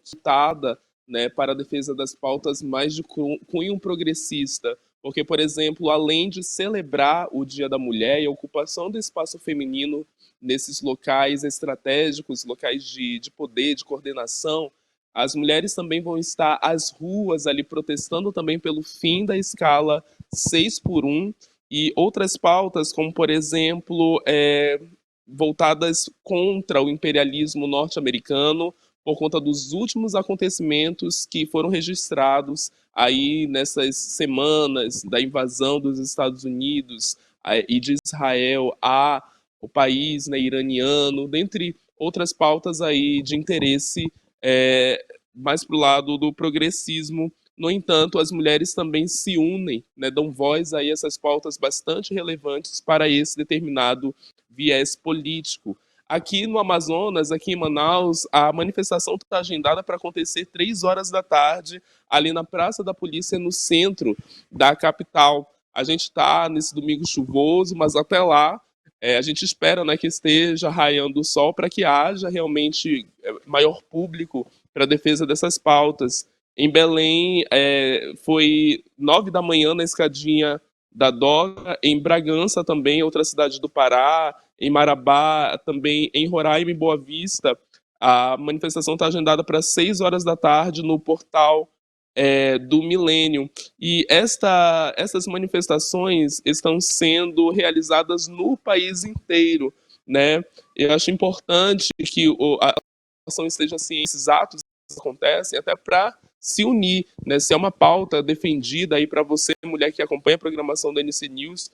Speaker 7: citada, né, para a defesa das pautas mais de cunho progressista, porque, por exemplo, além de celebrar o Dia da Mulher e a ocupação do espaço feminino nesses locais estratégicos, locais de poder, de coordenação, as mulheres também vão estar às ruas ali protestando também pelo fim da escala 6x1 e outras pautas, como por exemplo, voltadas contra o imperialismo norte-americano por conta dos últimos acontecimentos que foram registrados aí nessas semanas da invasão dos Estados Unidos e de Israel ao país, né, iraniano, dentre outras pautas aí de interesse mais para o lado do progressismo. No entanto, as mulheres também se unem, né, dão voz a essas pautas bastante relevantes para esse determinado viés político. Aqui no Amazonas, aqui em Manaus, a manifestação está agendada para acontecer 3 horas da tarde, ali na Praça da Polícia, no centro da capital. A gente está nesse domingo chuvoso, mas até lá a gente espera, né, que esteja raiando o sol para que haja realmente maior público para a defesa dessas pautas. Em Belém, foi 9 da manhã na escadinha da Doca. Em Bragança também, outra cidade do Pará. Em Marabá, também em Roraima e Boa Vista. A manifestação está agendada para 6 horas da tarde no portal do Milênio. E essas manifestações estão sendo realizadas no país inteiro, né? Eu acho importante que a população esteja ciente desses atos que acontecem, até para se unir, né? Se é uma pauta defendida aí para você, mulher que acompanha a programação da NC News,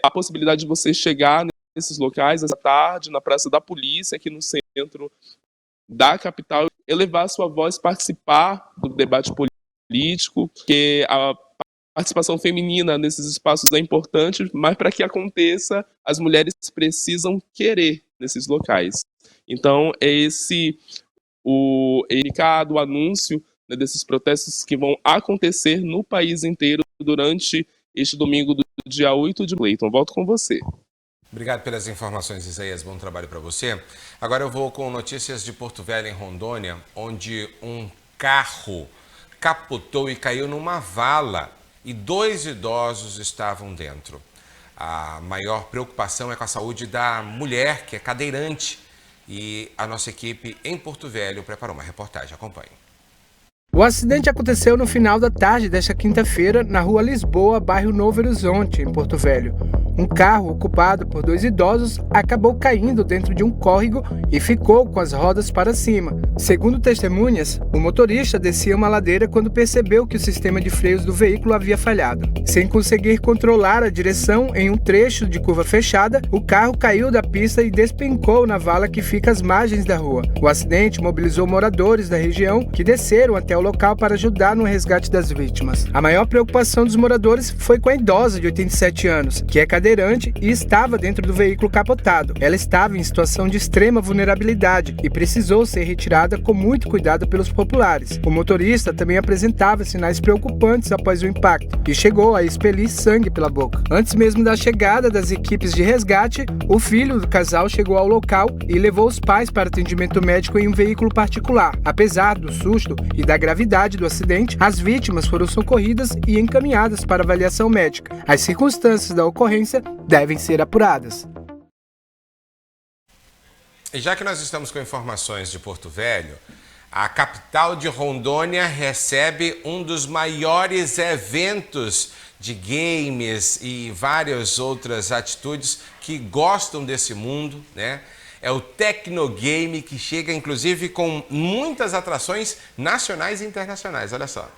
Speaker 7: a possibilidade de você chegar nesses locais essa tarde, na Praça da Polícia, aqui no centro da capital, elevar sua voz, participar do debate político, que a participação feminina nesses espaços é importante, mas para que aconteça, as mulheres precisam querer nesses locais. Então, é esse o indicado, o anúncio, né, desses protestos que vão acontecer no país inteiro durante este domingo do dia 8 de Cleiton. Volto com você.
Speaker 1: Obrigado pelas informações, Isaías. Bom trabalho para você. Agora eu vou com notícias de Porto Velho, em Rondônia, onde um carro capotou e caiu numa vala e 2 idosos estavam dentro. A maior preocupação é com a saúde da mulher, que é cadeirante, e a nossa equipe em Porto Velho preparou uma reportagem. Acompanhe.
Speaker 10: O acidente aconteceu no final da tarde desta quinta-feira na rua Lisboa, bairro Novo Horizonte, em Porto Velho. Um carro ocupado por 2 idosos acabou caindo dentro de um córrego e ficou com as rodas para cima. Segundo testemunhas, o motorista descia uma ladeira quando percebeu que o sistema de freios do veículo havia falhado. Sem conseguir controlar a direção em um trecho de curva fechada, o carro caiu da pista e despencou na vala que fica às margens da rua. O acidente mobilizou moradores da região que desceram até o local para ajudar no resgate das vítimas. A maior preocupação dos moradores foi com a idosa de 87 anos, que é cadeirante e estava dentro do veículo capotado. Ela estava em situação de extrema vulnerabilidade e precisou ser retirada com muito cuidado pelos populares. O motorista também apresentava sinais preocupantes após o impacto e chegou a expelir sangue pela boca. Antes mesmo da chegada das equipes de resgate, o filho do casal chegou ao local e levou os pais para atendimento médico em um veículo particular. Apesar do susto e da gravidade do acidente, as vítimas foram socorridas e encaminhadas para avaliação médica. As circunstâncias da ocorrência devem ser apuradas.
Speaker 1: E já que nós estamos com informações de Porto Velho, a capital de Rondônia recebe um dos maiores eventos de games e várias outras atitudes que gostam desse mundo, né? É o Tecnogame, que chega inclusive com muitas atrações nacionais e internacionais. Olha só.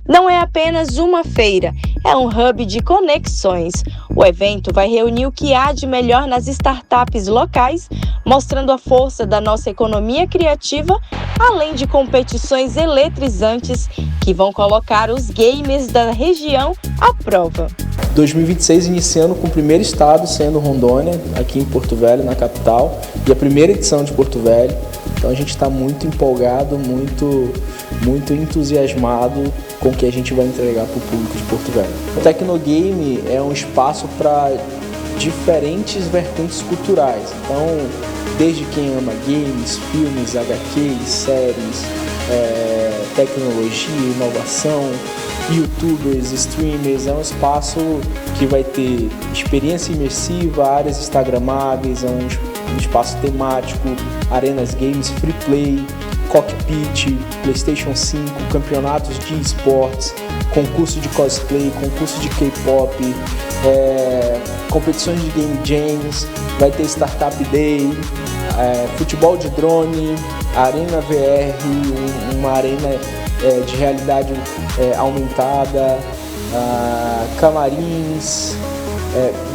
Speaker 11: Não é apenas uma feira, é um hub de conexões. O evento vai reunir o que há de melhor nas startups locais, mostrando a força da nossa economia criativa, além de competições eletrizantes que vão colocar os gamers da região à prova.
Speaker 12: 2026 iniciando com o primeiro estado sendo Rondônia, aqui em Porto Velho, na capital, e a primeira edição de Porto Velho. Então a gente está muito empolgado, muito entusiasmado com o que a gente vai entregar para o público de Porto Velho. O Tecnogame é um espaço para diferentes vertentes culturais. Então, desde quem ama games, filmes, HQs, séries, tecnologia, inovação, youtubers, streamers, é um espaço que vai ter experiência imersiva, áreas instagramáveis, é um espaço temático, arenas games free play, cockpit, PlayStation 5, campeonatos de esportes, concurso de cosplay, concurso de K-pop, competições de game jams, vai ter Startup Day, futebol de drone, arena VR, uma arena de realidade aumentada, camarins,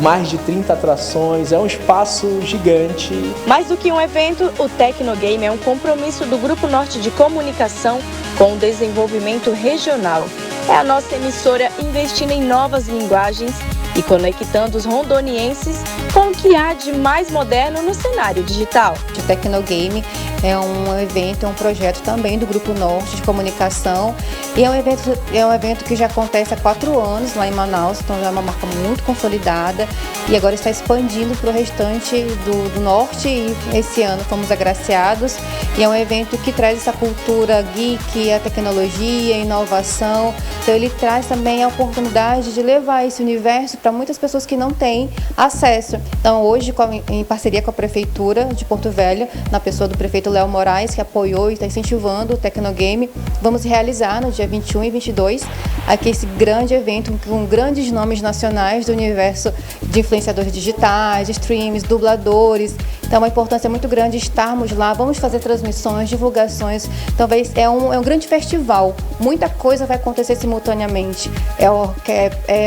Speaker 12: mais de 30 atrações, é um espaço gigante.
Speaker 11: Mais do que um evento, o Tecnogame é um compromisso do Grupo Norte de Comunicação com o desenvolvimento regional. É a nossa emissora investindo em novas linguagens e conectando os rondonienses com o que há de mais moderno no cenário digital.
Speaker 13: O Tecnogame É um evento, é um projeto também do Grupo Norte de Comunicação e é um evento que já acontece há 4 anos lá em Manaus, então já é uma marca muito consolidada e agora está expandindo para o restante do Norte e esse ano fomos agraciados e é um evento que traz essa cultura geek, a tecnologia, a inovação, então ele traz também a oportunidade de levar esse universo para muitas pessoas que não têm acesso. Então hoje, em parceria com a Prefeitura de Porto Velho, na pessoa do prefeito Léo Moraes, que apoiou e está incentivando o Tecnogame, vamos realizar no dia 21 e 22 aqui esse grande evento com grandes nomes nacionais do universo de influenciadores digitais, streams, dubladores. Então é uma importância muito grande estarmos lá, vamos fazer transmissões, divulgações, talvez é um grande festival, muita coisa vai acontecer simultaneamente,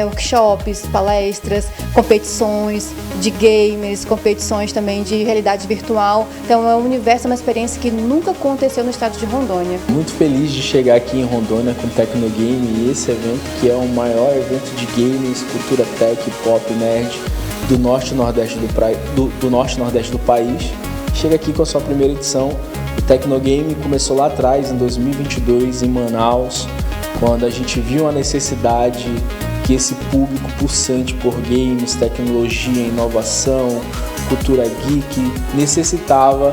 Speaker 13: workshops, palestras, competições de games, competições também de realidade virtual, então é um universo, uma experiência que nunca aconteceu no estado de Rondônia.
Speaker 12: Muito feliz de chegar aqui em Rondônia com o Tecnogame e esse evento que é o maior evento de games, cultura tech, pop, nerd do norte e nordeste do norte e nordeste do país. Chega aqui com a sua primeira edição. O Tecnogame começou lá atrás, em 2022, em Manaus, quando a gente viu a necessidade que esse público pulsante por games, tecnologia, inovação, cultura geek necessitava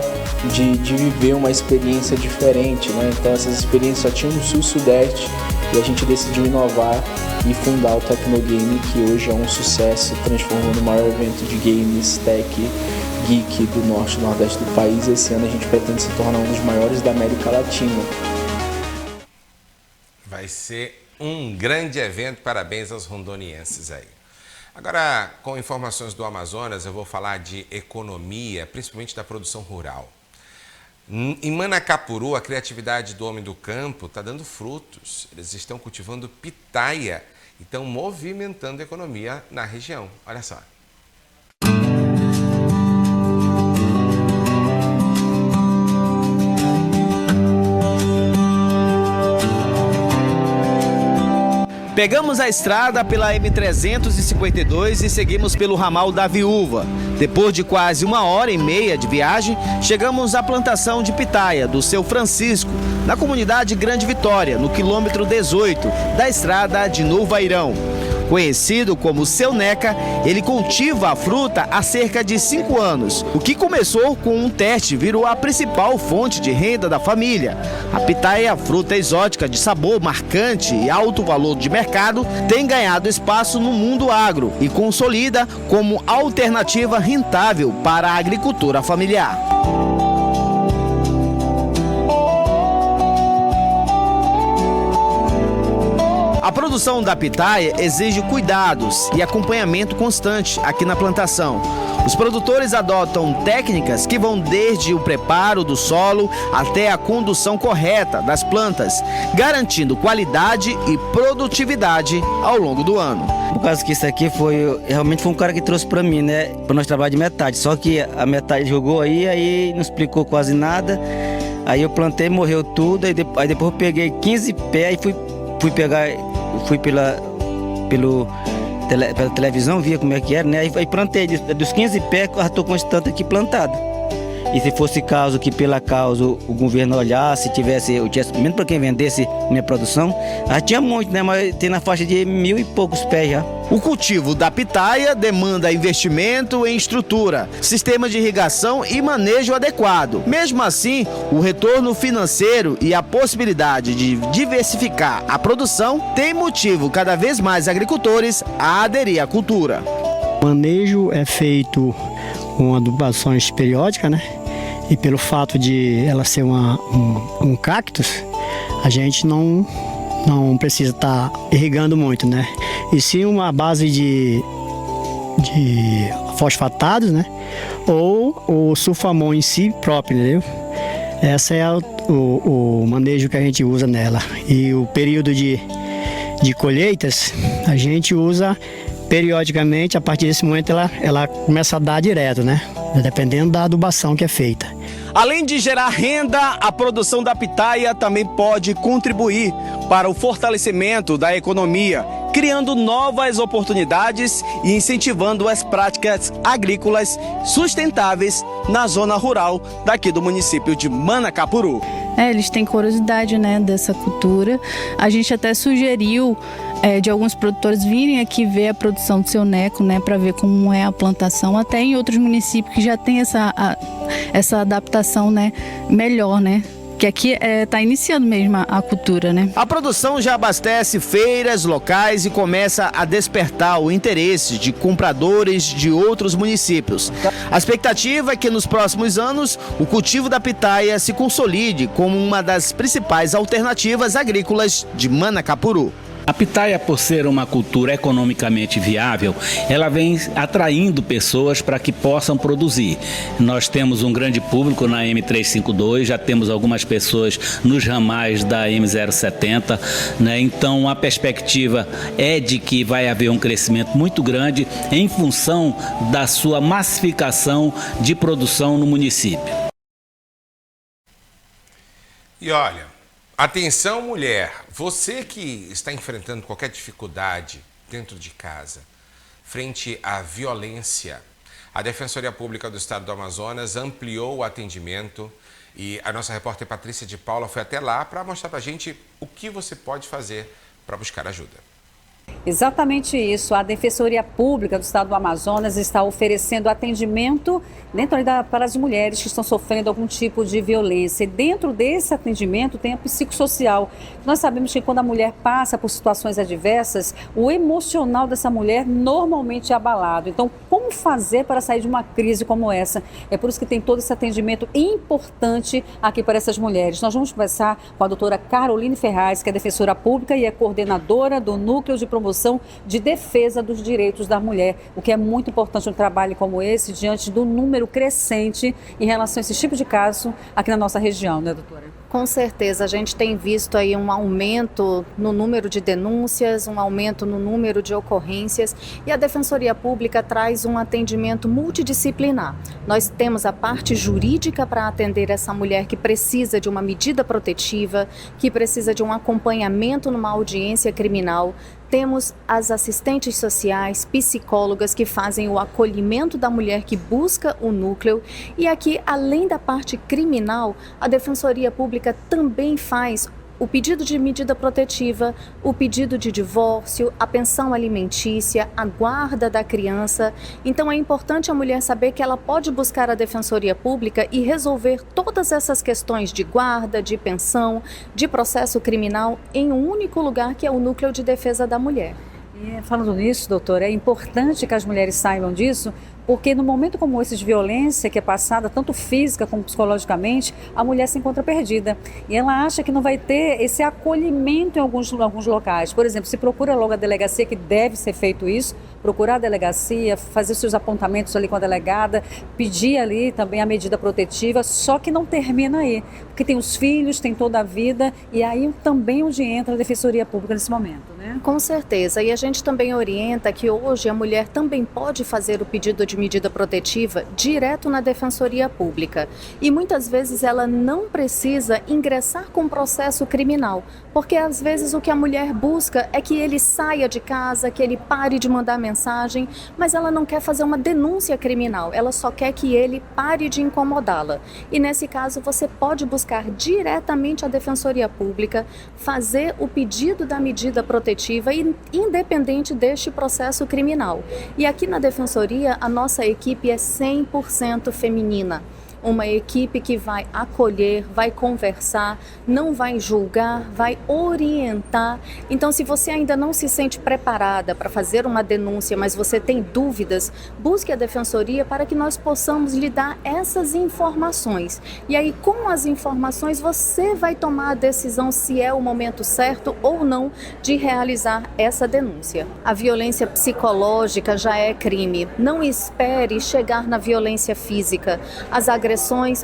Speaker 12: de viver uma experiência diferente, né? Então essas experiências só tinham no sul e sudeste e a gente decidiu inovar e fundar o Tecnogame, que hoje é um sucesso, transformando o maior evento de games, tech, geek do norte e nordeste do país. Esse ano a gente pretende se tornar um dos maiores da América Latina.
Speaker 1: Vai ser um grande evento, parabéns aos rondonienses aí. Agora, com informações do Amazonas, eu vou falar de economia, principalmente da produção rural. Em Manacapuru, a criatividade do homem do campo está dando frutos. Eles estão cultivando pitaia e estão movimentando a economia na região. Olha só.
Speaker 3: Pegamos a estrada pela M352 e seguimos pelo ramal da Viúva. Depois de quase 1h30 de viagem, chegamos à plantação de pitaia do Seu Francisco, na comunidade Grande Vitória, no quilômetro 18 da estrada de Novo Airão. Conhecido como Seu Neca, ele cultiva a fruta há cerca de 5 anos. O que começou com um teste virou a principal fonte de renda da família. A pitaia, fruta exótica de sabor marcante e alto valor de mercado, tem ganhado espaço no mundo agro e consolida como alternativa rentável para a agricultura familiar. A produção da pitaia exige cuidados e acompanhamento constante aqui na plantação. Os produtores adotam técnicas que vão desde o preparo do solo até a condução correta das plantas, garantindo qualidade e produtividade ao longo do ano.
Speaker 14: Por causa que isso aqui realmente foi um cara que trouxe para mim, né? Para nós trabalhar de metade, só que a metade jogou aí não explicou quase nada. Aí eu plantei, morreu tudo, aí depois eu peguei 15 pés e fui pela televisão, via como é que era, né? Aí plantei, dos 15 pés, eu já estou com esse tanto aqui plantado. E se fosse caso que pela causa o governo olhasse, eu tivesse menos para quem vendesse minha produção, já tinha muito, né? Mas tem na faixa de 1.000 e poucos pés já.
Speaker 3: O cultivo da pitaia demanda investimento em estrutura, sistema de irrigação e manejo adequado. Mesmo assim, o retorno financeiro e a possibilidade de diversificar a produção tem motivo cada vez mais agricultores a aderir à cultura.
Speaker 15: O manejo é feito com adubações periódicas, né? E pelo fato de ela ser um cactus, a gente não precisa estar irrigando muito, né? E sim uma base de fosfatados, né? Ou o sulfamon em si próprio, entendeu? Esse é o manejo que a gente usa nela. E o período de colheitas, a gente usa periodicamente. A partir desse momento ela começa a dar direto, né? Dependendo da adubação que é feita.
Speaker 3: Além de gerar renda, a produção da pitaia também pode contribuir para o fortalecimento da economia criando novas oportunidades e incentivando as práticas agrícolas sustentáveis na zona rural daqui do município de Manacapuru.
Speaker 16: Eles têm curiosidade, né, dessa cultura. A gente até sugeriu de alguns produtores virem aqui ver a produção do seu neco, né, para ver como é a plantação, até em outros municípios que já tem essa adaptação, né, melhor, né? Que aqui está iniciando mesmo a cultura, né?
Speaker 3: A produção já abastece feiras locais e começa a despertar o interesse de compradores de outros municípios. A expectativa é que nos próximos anos o cultivo da pitaia se consolide como uma das principais alternativas agrícolas de Manacapuru.
Speaker 17: A pitaia, por ser uma cultura economicamente viável, ela vem atraindo pessoas para que possam produzir. Nós temos um grande público na M352, já temos algumas pessoas nos ramais da M070, né? Então a perspectiva é de que vai haver um crescimento muito grande em função da sua massificação de produção no município.
Speaker 1: E olha, atenção, mulher, você que está enfrentando qualquer dificuldade dentro de casa, frente à violência, a Defensoria Pública do Estado do Amazonas ampliou o atendimento e a nossa repórter Patrícia de Paula foi até lá para mostrar para a gente o que você pode fazer para buscar ajuda.
Speaker 18: Exatamente isso. A Defensoria Pública do Estado do Amazonas está oferecendo atendimento para as mulheres que estão sofrendo algum tipo de violência. E dentro desse atendimento tem a psicossocial. Nós sabemos que quando a mulher passa por situações adversas, o emocional dessa mulher normalmente é abalado. Então, como fazer para sair de uma crise como essa? É por isso que tem todo esse atendimento importante aqui para essas mulheres. Nós vamos conversar com a doutora Caroline Ferraz, que é defensora pública e é coordenadora do Núcleo de Promoção de Defesa dos Direitos da Mulher, o que é muito importante um trabalho como esse, diante do número crescente em relação a esse tipo de caso aqui na nossa região, né, doutora?
Speaker 13: Com certeza, a gente tem visto aí um aumento no número de denúncias, um aumento no número de ocorrências e a Defensoria Pública traz um atendimento multidisciplinar. Nós temos a parte jurídica para atender essa mulher que precisa de uma medida protetiva, que precisa de um acompanhamento numa audiência criminal. Temos as assistentes sociais, psicólogas que fazem o acolhimento da mulher que busca o núcleo. E aqui, além da parte criminal, a Defensoria Pública também faz o pedido de medida protetiva, o pedido de divórcio, a pensão alimentícia, a guarda da criança. Então é importante a mulher saber que ela pode buscar a Defensoria Pública e resolver todas essas questões de guarda, de pensão, de processo criminal em um único lugar, que é o Núcleo de Defesa da Mulher.
Speaker 18: E falando nisso, doutora, é importante que as mulheres saibam disso, porque no momento como esse de violência que é passada, tanto física como psicologicamente, a mulher se encontra perdida. E ela acha que não vai ter esse acolhimento em alguns locais. Por exemplo, se procura logo a delegacia, que deve ser feito isso, procurar a delegacia, fazer os seus apontamentos ali com a delegada, pedir ali também a medida protetiva, só que não termina aí, porque tem os filhos, tem toda a vida, e aí também onde entra a Defensoria Pública nesse momento, né?
Speaker 13: Com certeza, e a gente também orienta que hoje a mulher também pode fazer o pedido de medida protetiva direto na Defensoria Pública. E muitas vezes ela não precisa ingressar com processo criminal, porque às vezes o que a mulher busca é que ele saia de casa, que ele pare de mandar mensagem, mas ela não quer fazer uma denúncia criminal, ela só quer que ele pare de incomodá-la. E nesse caso você pode buscar diretamente a Defensoria Pública, fazer o pedido da medida protetiva, independente deste processo criminal. E aqui na Defensoria, a nossa equipe é 100% feminina. Uma equipe que vai acolher, vai conversar, não vai julgar, vai orientar. Então, se você ainda não se sente preparada para fazer uma denúncia, mas você tem dúvidas, busque a Defensoria para que nós possamos lhe dar essas informações. E aí, com as informações, você vai tomar a decisão se é o momento certo ou não de realizar essa denúncia. A violência psicológica já é crime. Não espere chegar na violência física. As agressões,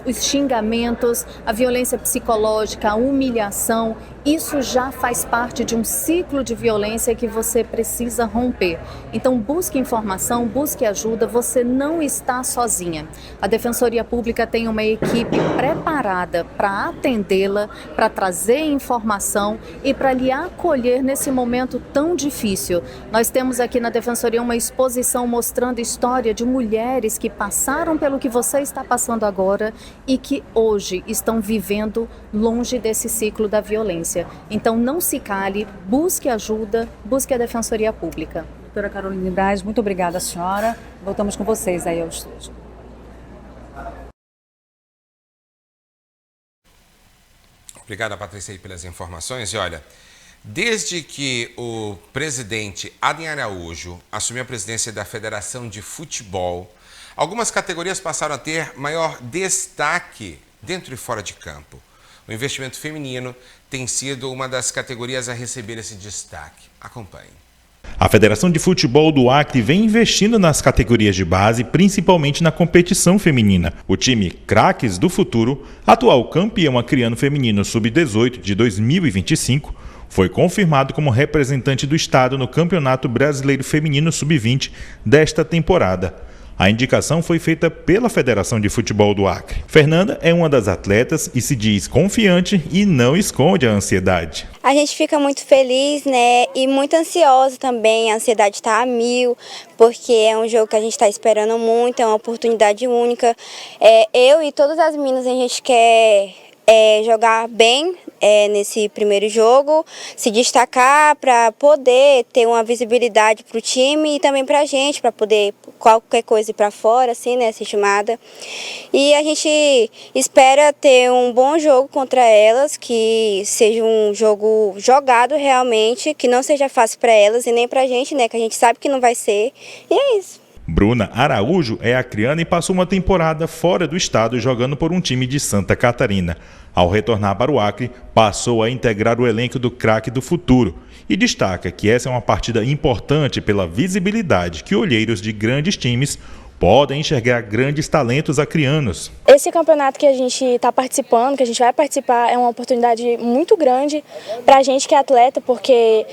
Speaker 13: os xingamentos, a violência psicológica, a humilhação,
Speaker 18: isso já faz parte de um ciclo de violência que você precisa romper. Então busque informação, busque ajuda, você não está sozinha. A Defensoria Pública tem uma equipe preparada para atendê-la, para trazer informação e para lhe acolher nesse momento tão difícil. Nós temos aqui na Defensoria uma exposição mostrando a história de mulheres que passaram pelo que você está passando agora e que hoje estão vivendo longe desse ciclo da violência. Então não se cale, busque ajuda, busque a Defensoria Pública.
Speaker 19: Doutora Carolina Braz, muito obrigada, senhora. Voltamos com vocês aí ao estúdio.
Speaker 1: Obrigada, Patrícia, aí pelas informações. E olha, desde que o presidente Adem Araújo assumiu a presidência da Federação de Futebol, algumas categorias passaram a ter maior destaque dentro e fora de campo. O investimento feminino tem sido uma das categorias a receber esse destaque. Acompanhe.
Speaker 20: A Federação de Futebol do Acre vem investindo nas categorias de base, principalmente na competição feminina. O time Craques do Futuro, atual campeão acreano feminino sub-18 de 2025, foi confirmado como representante do estado no Campeonato Brasileiro Feminino sub-20 desta temporada. A indicação foi feita pela Federação de Futebol do Acre. Fernanda é uma das atletas e se diz confiante e não esconde a ansiedade.
Speaker 21: A gente fica muito feliz, né, e muito ansiosa também. A ansiedade está a 1000, porque é um jogo que a gente está esperando muito, é uma oportunidade única. Eu e todas as meninas, a gente quer jogar bem nesse primeiro jogo, se destacar para poder ter uma visibilidade para o time e também para a gente, para poder qualquer coisa ir para fora, assim, né, ser chamada. E a gente espera ter um bom jogo contra elas, que seja um jogo jogado realmente, que não seja fácil para elas e nem para a gente, né, que a gente sabe que não vai ser. E é isso.
Speaker 20: Bruna Araújo é acreana e passou uma temporada fora do estado jogando por um time de Santa Catarina. Ao retornar para o Acre, passou a integrar o elenco do Craque do Futuro e destaca que essa é uma partida importante pela visibilidade que olheiros de grandes times podem enxergar grandes talentos acreanos.
Speaker 22: Esse campeonato que a gente está participando, que a gente vai participar, é uma oportunidade muito grande para a gente que é atleta, porque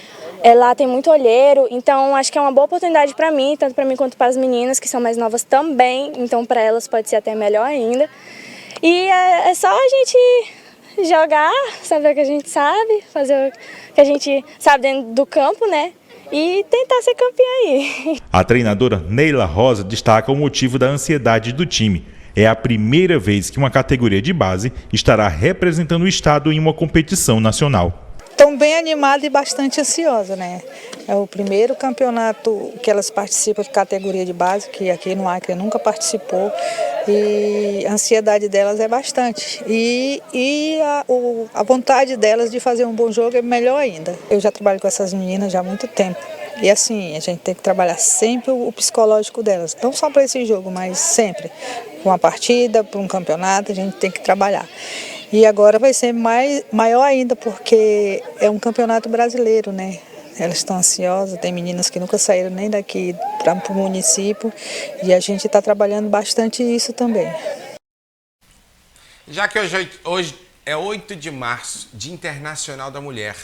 Speaker 22: lá tem muito olheiro, então acho que é uma boa oportunidade para mim, tanto para mim quanto para as meninas que são mais novas também, então para elas pode ser até melhor ainda. E é só a gente jogar, saber o que a gente sabe, fazer o que a gente sabe dentro do campo, né? E tentar ser campeã aí.
Speaker 20: A treinadora Neila Rosa destaca o motivo da ansiedade do time. É a primeira vez que uma categoria de base estará representando o estado em uma competição nacional.
Speaker 23: Estão bem animada e bastante ansiosa, né? É o primeiro campeonato que elas participam de categoria de base, que aqui no Acre nunca participou, e a ansiedade delas é bastante. E a vontade delas de fazer um bom jogo é melhor ainda. Eu já trabalho com essas meninas já há muito tempo. E assim, a gente tem que trabalhar sempre o psicológico delas, não só para esse jogo, mas sempre. Para uma partida, para um campeonato, a gente tem que trabalhar. E agora vai ser maior ainda, porque é um campeonato brasileiro, né? Elas estão ansiosas, tem meninas que nunca saíram nem daqui para o município, e a gente está trabalhando bastante isso também.
Speaker 1: Já que hoje é 8 de março, Dia Internacional da Mulher,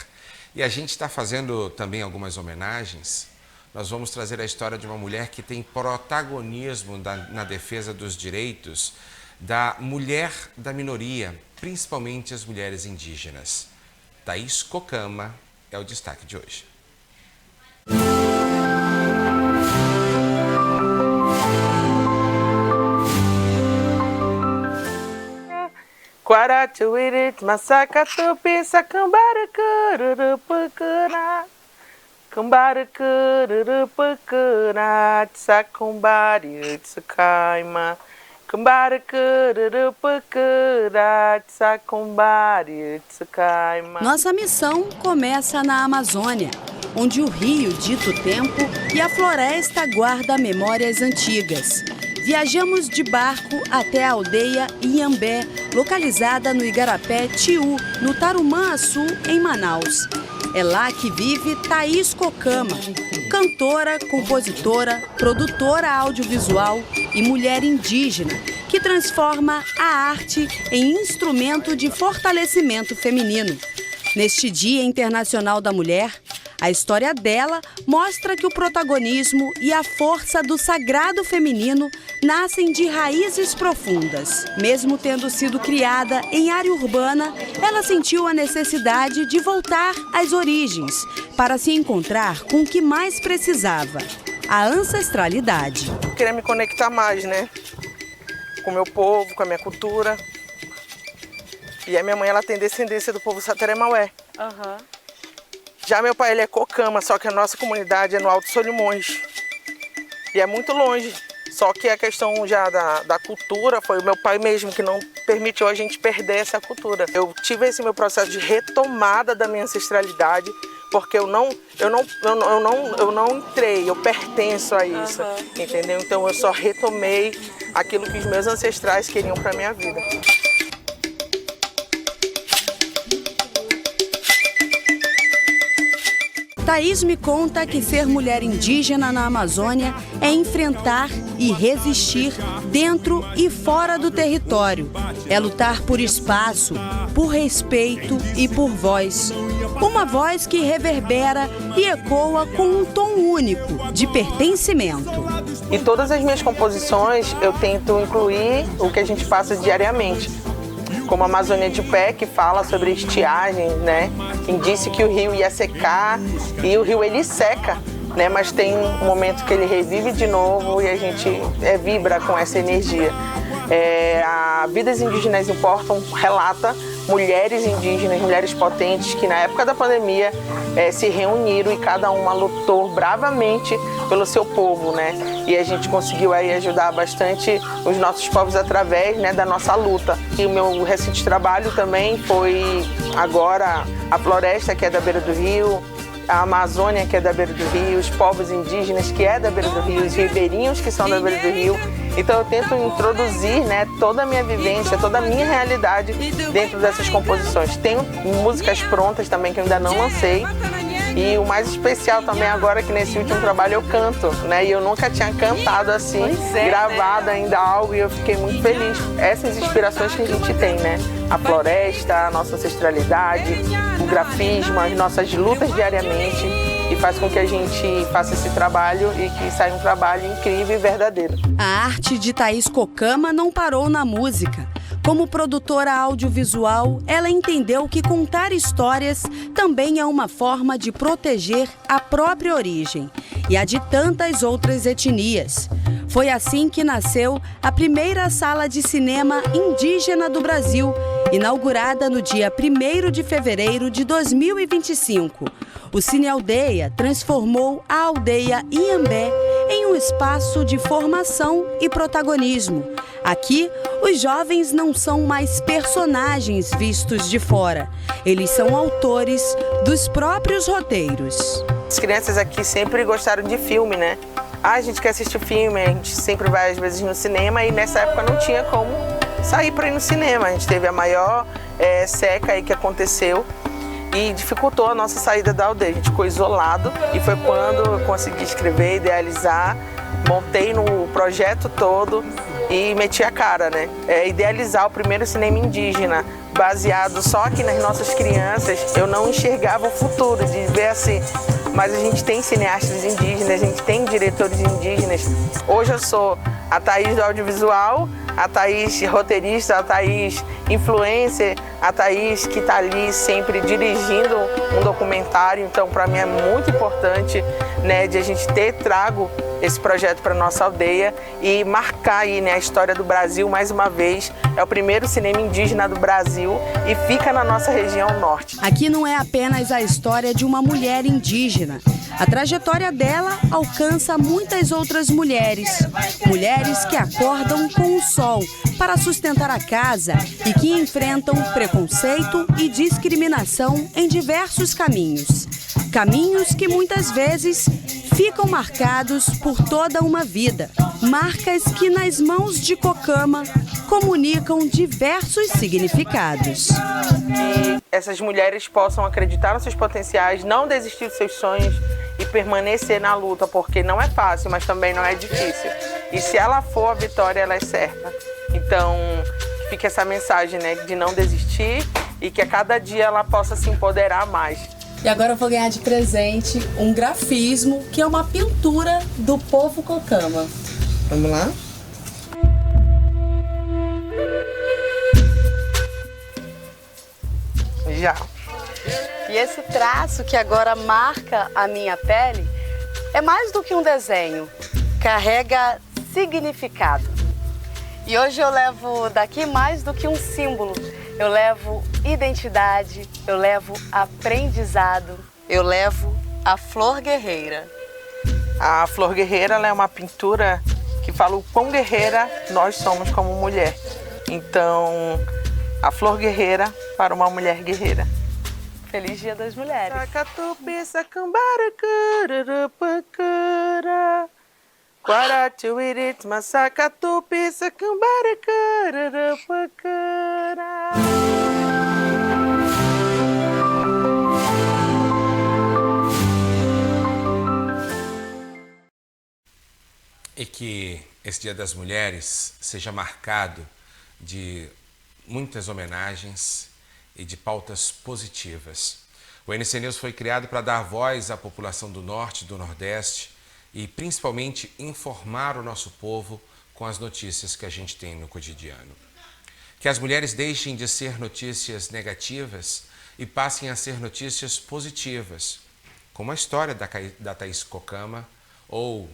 Speaker 1: e a gente está fazendo também algumas homenagens, nós vamos trazer a história de uma mulher que tem protagonismo na defesa dos direitos da mulher da minoria, principalmente as mulheres indígenas. Thaís Cocama é o destaque de hoje.
Speaker 24: Quarachuirit, Masakatupi, Sakambaracurupukuna, Kambaracurupukuna, Sakumbari, Sakaima.
Speaker 25: Nossa missão começa na Amazônia, onde o rio dita o tempo e a floresta guarda memórias antigas. Viajamos de barco até a aldeia Iambé, localizada no Igarapé Tiu, no Tarumã-Açu, em Manaus. É lá que vive Thaís Cocama, cantora, compositora, produtora audiovisual e mulher indígena, que transforma a arte em instrumento de fortalecimento feminino. Neste Dia Internacional da Mulher, a história dela mostra que o protagonismo e a força do sagrado feminino nascem de raízes profundas. Mesmo tendo sido criada em área urbana, ela sentiu a necessidade de voltar às origens para se encontrar com o que mais precisava, a ancestralidade.
Speaker 24: Eu queria me conectar mais, né? Com o meu povo, com a minha cultura. E a minha mãe, ela tem descendência do povo Sateré-Maué.
Speaker 18: Uhum.
Speaker 24: Já meu pai, ele é Cocama, só que a nossa comunidade é no Alto Solimões. E é muito longe. Só que a questão já da cultura foi o meu pai mesmo que não permitiu a gente perder essa cultura. Eu tive esse meu processo de retomada da minha ancestralidade, porque eu não entrei, eu pertenço a isso, entendeu? Então eu só retomei aquilo que os meus ancestrais queriam para minha vida.
Speaker 25: Thaís me conta que ser mulher indígena na Amazônia é enfrentar e resistir dentro e fora do território. É lutar por espaço, por respeito e por voz. Uma voz que reverbera e ecoa com um tom único de pertencimento.
Speaker 24: E todas as minhas composições eu tento incluir o que a gente passa diariamente. Como a Amazônia de Pé, que fala sobre estiagem, né? Quem disse que o rio ia secar, e o rio ele seca, né? Mas tem um momento que ele revive de novo e a gente vibra com essa energia. A Vidas Indígenas Importam relata mulheres indígenas, mulheres potentes que na época da pandemia se reuniram e cada uma lutou bravamente pelo seu povo, né? E a gente conseguiu aí ajudar bastante os nossos povos através, né, da nossa luta. E o meu recente trabalho também foi agora a floresta, que é da beira do rio, a Amazônia, que é da beira do rio, os povos indígenas, que é da beira do rio, os ribeirinhos, que são da beira do rio. Então eu tento introduzir, né, toda a minha vivência, toda a minha realidade dentro dessas composições. Tenho músicas prontas também que eu ainda não lancei. E o mais especial também agora é que nesse último trabalho eu canto, né? E eu nunca tinha cantado assim, gravado ainda algo, e eu fiquei muito feliz. Essas inspirações que a gente tem, né? A floresta, a nossa ancestralidade, o grafismo, as nossas lutas diariamente, e faz com que a gente faça esse trabalho e que saia um trabalho incrível e verdadeiro.
Speaker 25: A arte de Thaís Cocama não parou na música. Como produtora audiovisual, ela entendeu que contar histórias também é uma forma de proteger a própria origem e a de tantas outras etnias. Foi assim que nasceu a primeira sala de cinema indígena do Brasil, inaugurada no dia 1º de fevereiro de 2025. O Cine Aldeia transformou a aldeia Inhambé em um espaço de formação e protagonismo. Aqui, os jovens não são mais personagens vistos de fora. Eles são autores dos próprios roteiros.
Speaker 24: As crianças aqui sempre gostaram de filme, né? A gente quer assistir filme, a gente sempre vai às vezes no cinema, e nessa época não tinha como sair para ir no cinema. A gente teve a maior seca aí que aconteceu e dificultou a nossa saída da aldeia. A gente ficou isolado, e foi quando eu consegui escrever, idealizar, montei no projeto todo e meti a cara, né? Idealizar o primeiro cinema indígena, baseado só aqui nas nossas crianças. Eu não enxergava o futuro de ver assim, mas a gente tem cineastas indígenas, a gente tem diretores indígenas. Hoje eu sou a Thaís do audiovisual, a Thaís roteirista, a Thaís influencer, a Thaís que está ali sempre dirigindo um documentário. Então, para mim é muito importante, né, de a gente ter trago esse projeto para nossa aldeia e marcar aí, né, a história do Brasil mais uma vez. É o primeiro cinema indígena do Brasil e fica na nossa região norte.
Speaker 25: Aqui não é apenas a história de uma mulher indígena. A trajetória dela alcança muitas outras mulheres. Mulheres que acordam com o sol para sustentar a casa e que enfrentam preconceito e discriminação em diversos caminhos. Caminhos que muitas vezes ficam marcados por toda uma vida. Marcas que nas mãos de Cocama comunicam diversos significados.
Speaker 24: Que essas mulheres possam acreditar nos seus potenciais, não desistir dos seus sonhos e permanecer na luta, porque não é fácil, mas também não é difícil. E se ela for, a vitória ela é certa. Então, fica essa mensagem, né, de não desistir e que a cada dia ela possa se empoderar mais.
Speaker 2: E agora eu vou ganhar de presente um grafismo, que é uma pintura do povo Cocama. Vamos lá?
Speaker 24: Já.
Speaker 25: E esse traço que agora marca a minha pele é mais do que um desenho, carrega significado. E hoje eu levo daqui mais do que um símbolo. Eu levo identidade, eu levo aprendizado, eu levo a Flor Guerreira.
Speaker 24: A Flor Guerreira ela é uma pintura que fala o quão guerreira nós somos como mulher. Então, a Flor Guerreira para uma mulher guerreira.
Speaker 25: Feliz Dia das Mulheres.
Speaker 1: E que esse Dia das Mulheres seja marcado de muitas homenagens e de pautas positivas. O NC News foi criado para dar voz à população do Norte e do Nordeste e principalmente informar o nosso povo com as notícias que a gente tem no cotidiano. Que as mulheres deixem de ser notícias negativas e passem a ser notícias positivas, como a história da Thaís Cocama, ou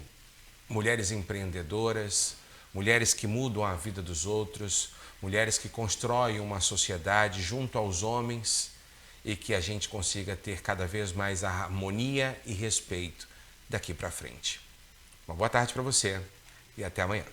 Speaker 1: mulheres empreendedoras, mulheres que mudam a vida dos outros, mulheres que constroem uma sociedade junto aos homens e que a gente consiga ter cada vez mais harmonia e respeito daqui para frente. Uma boa tarde para você e até amanhã.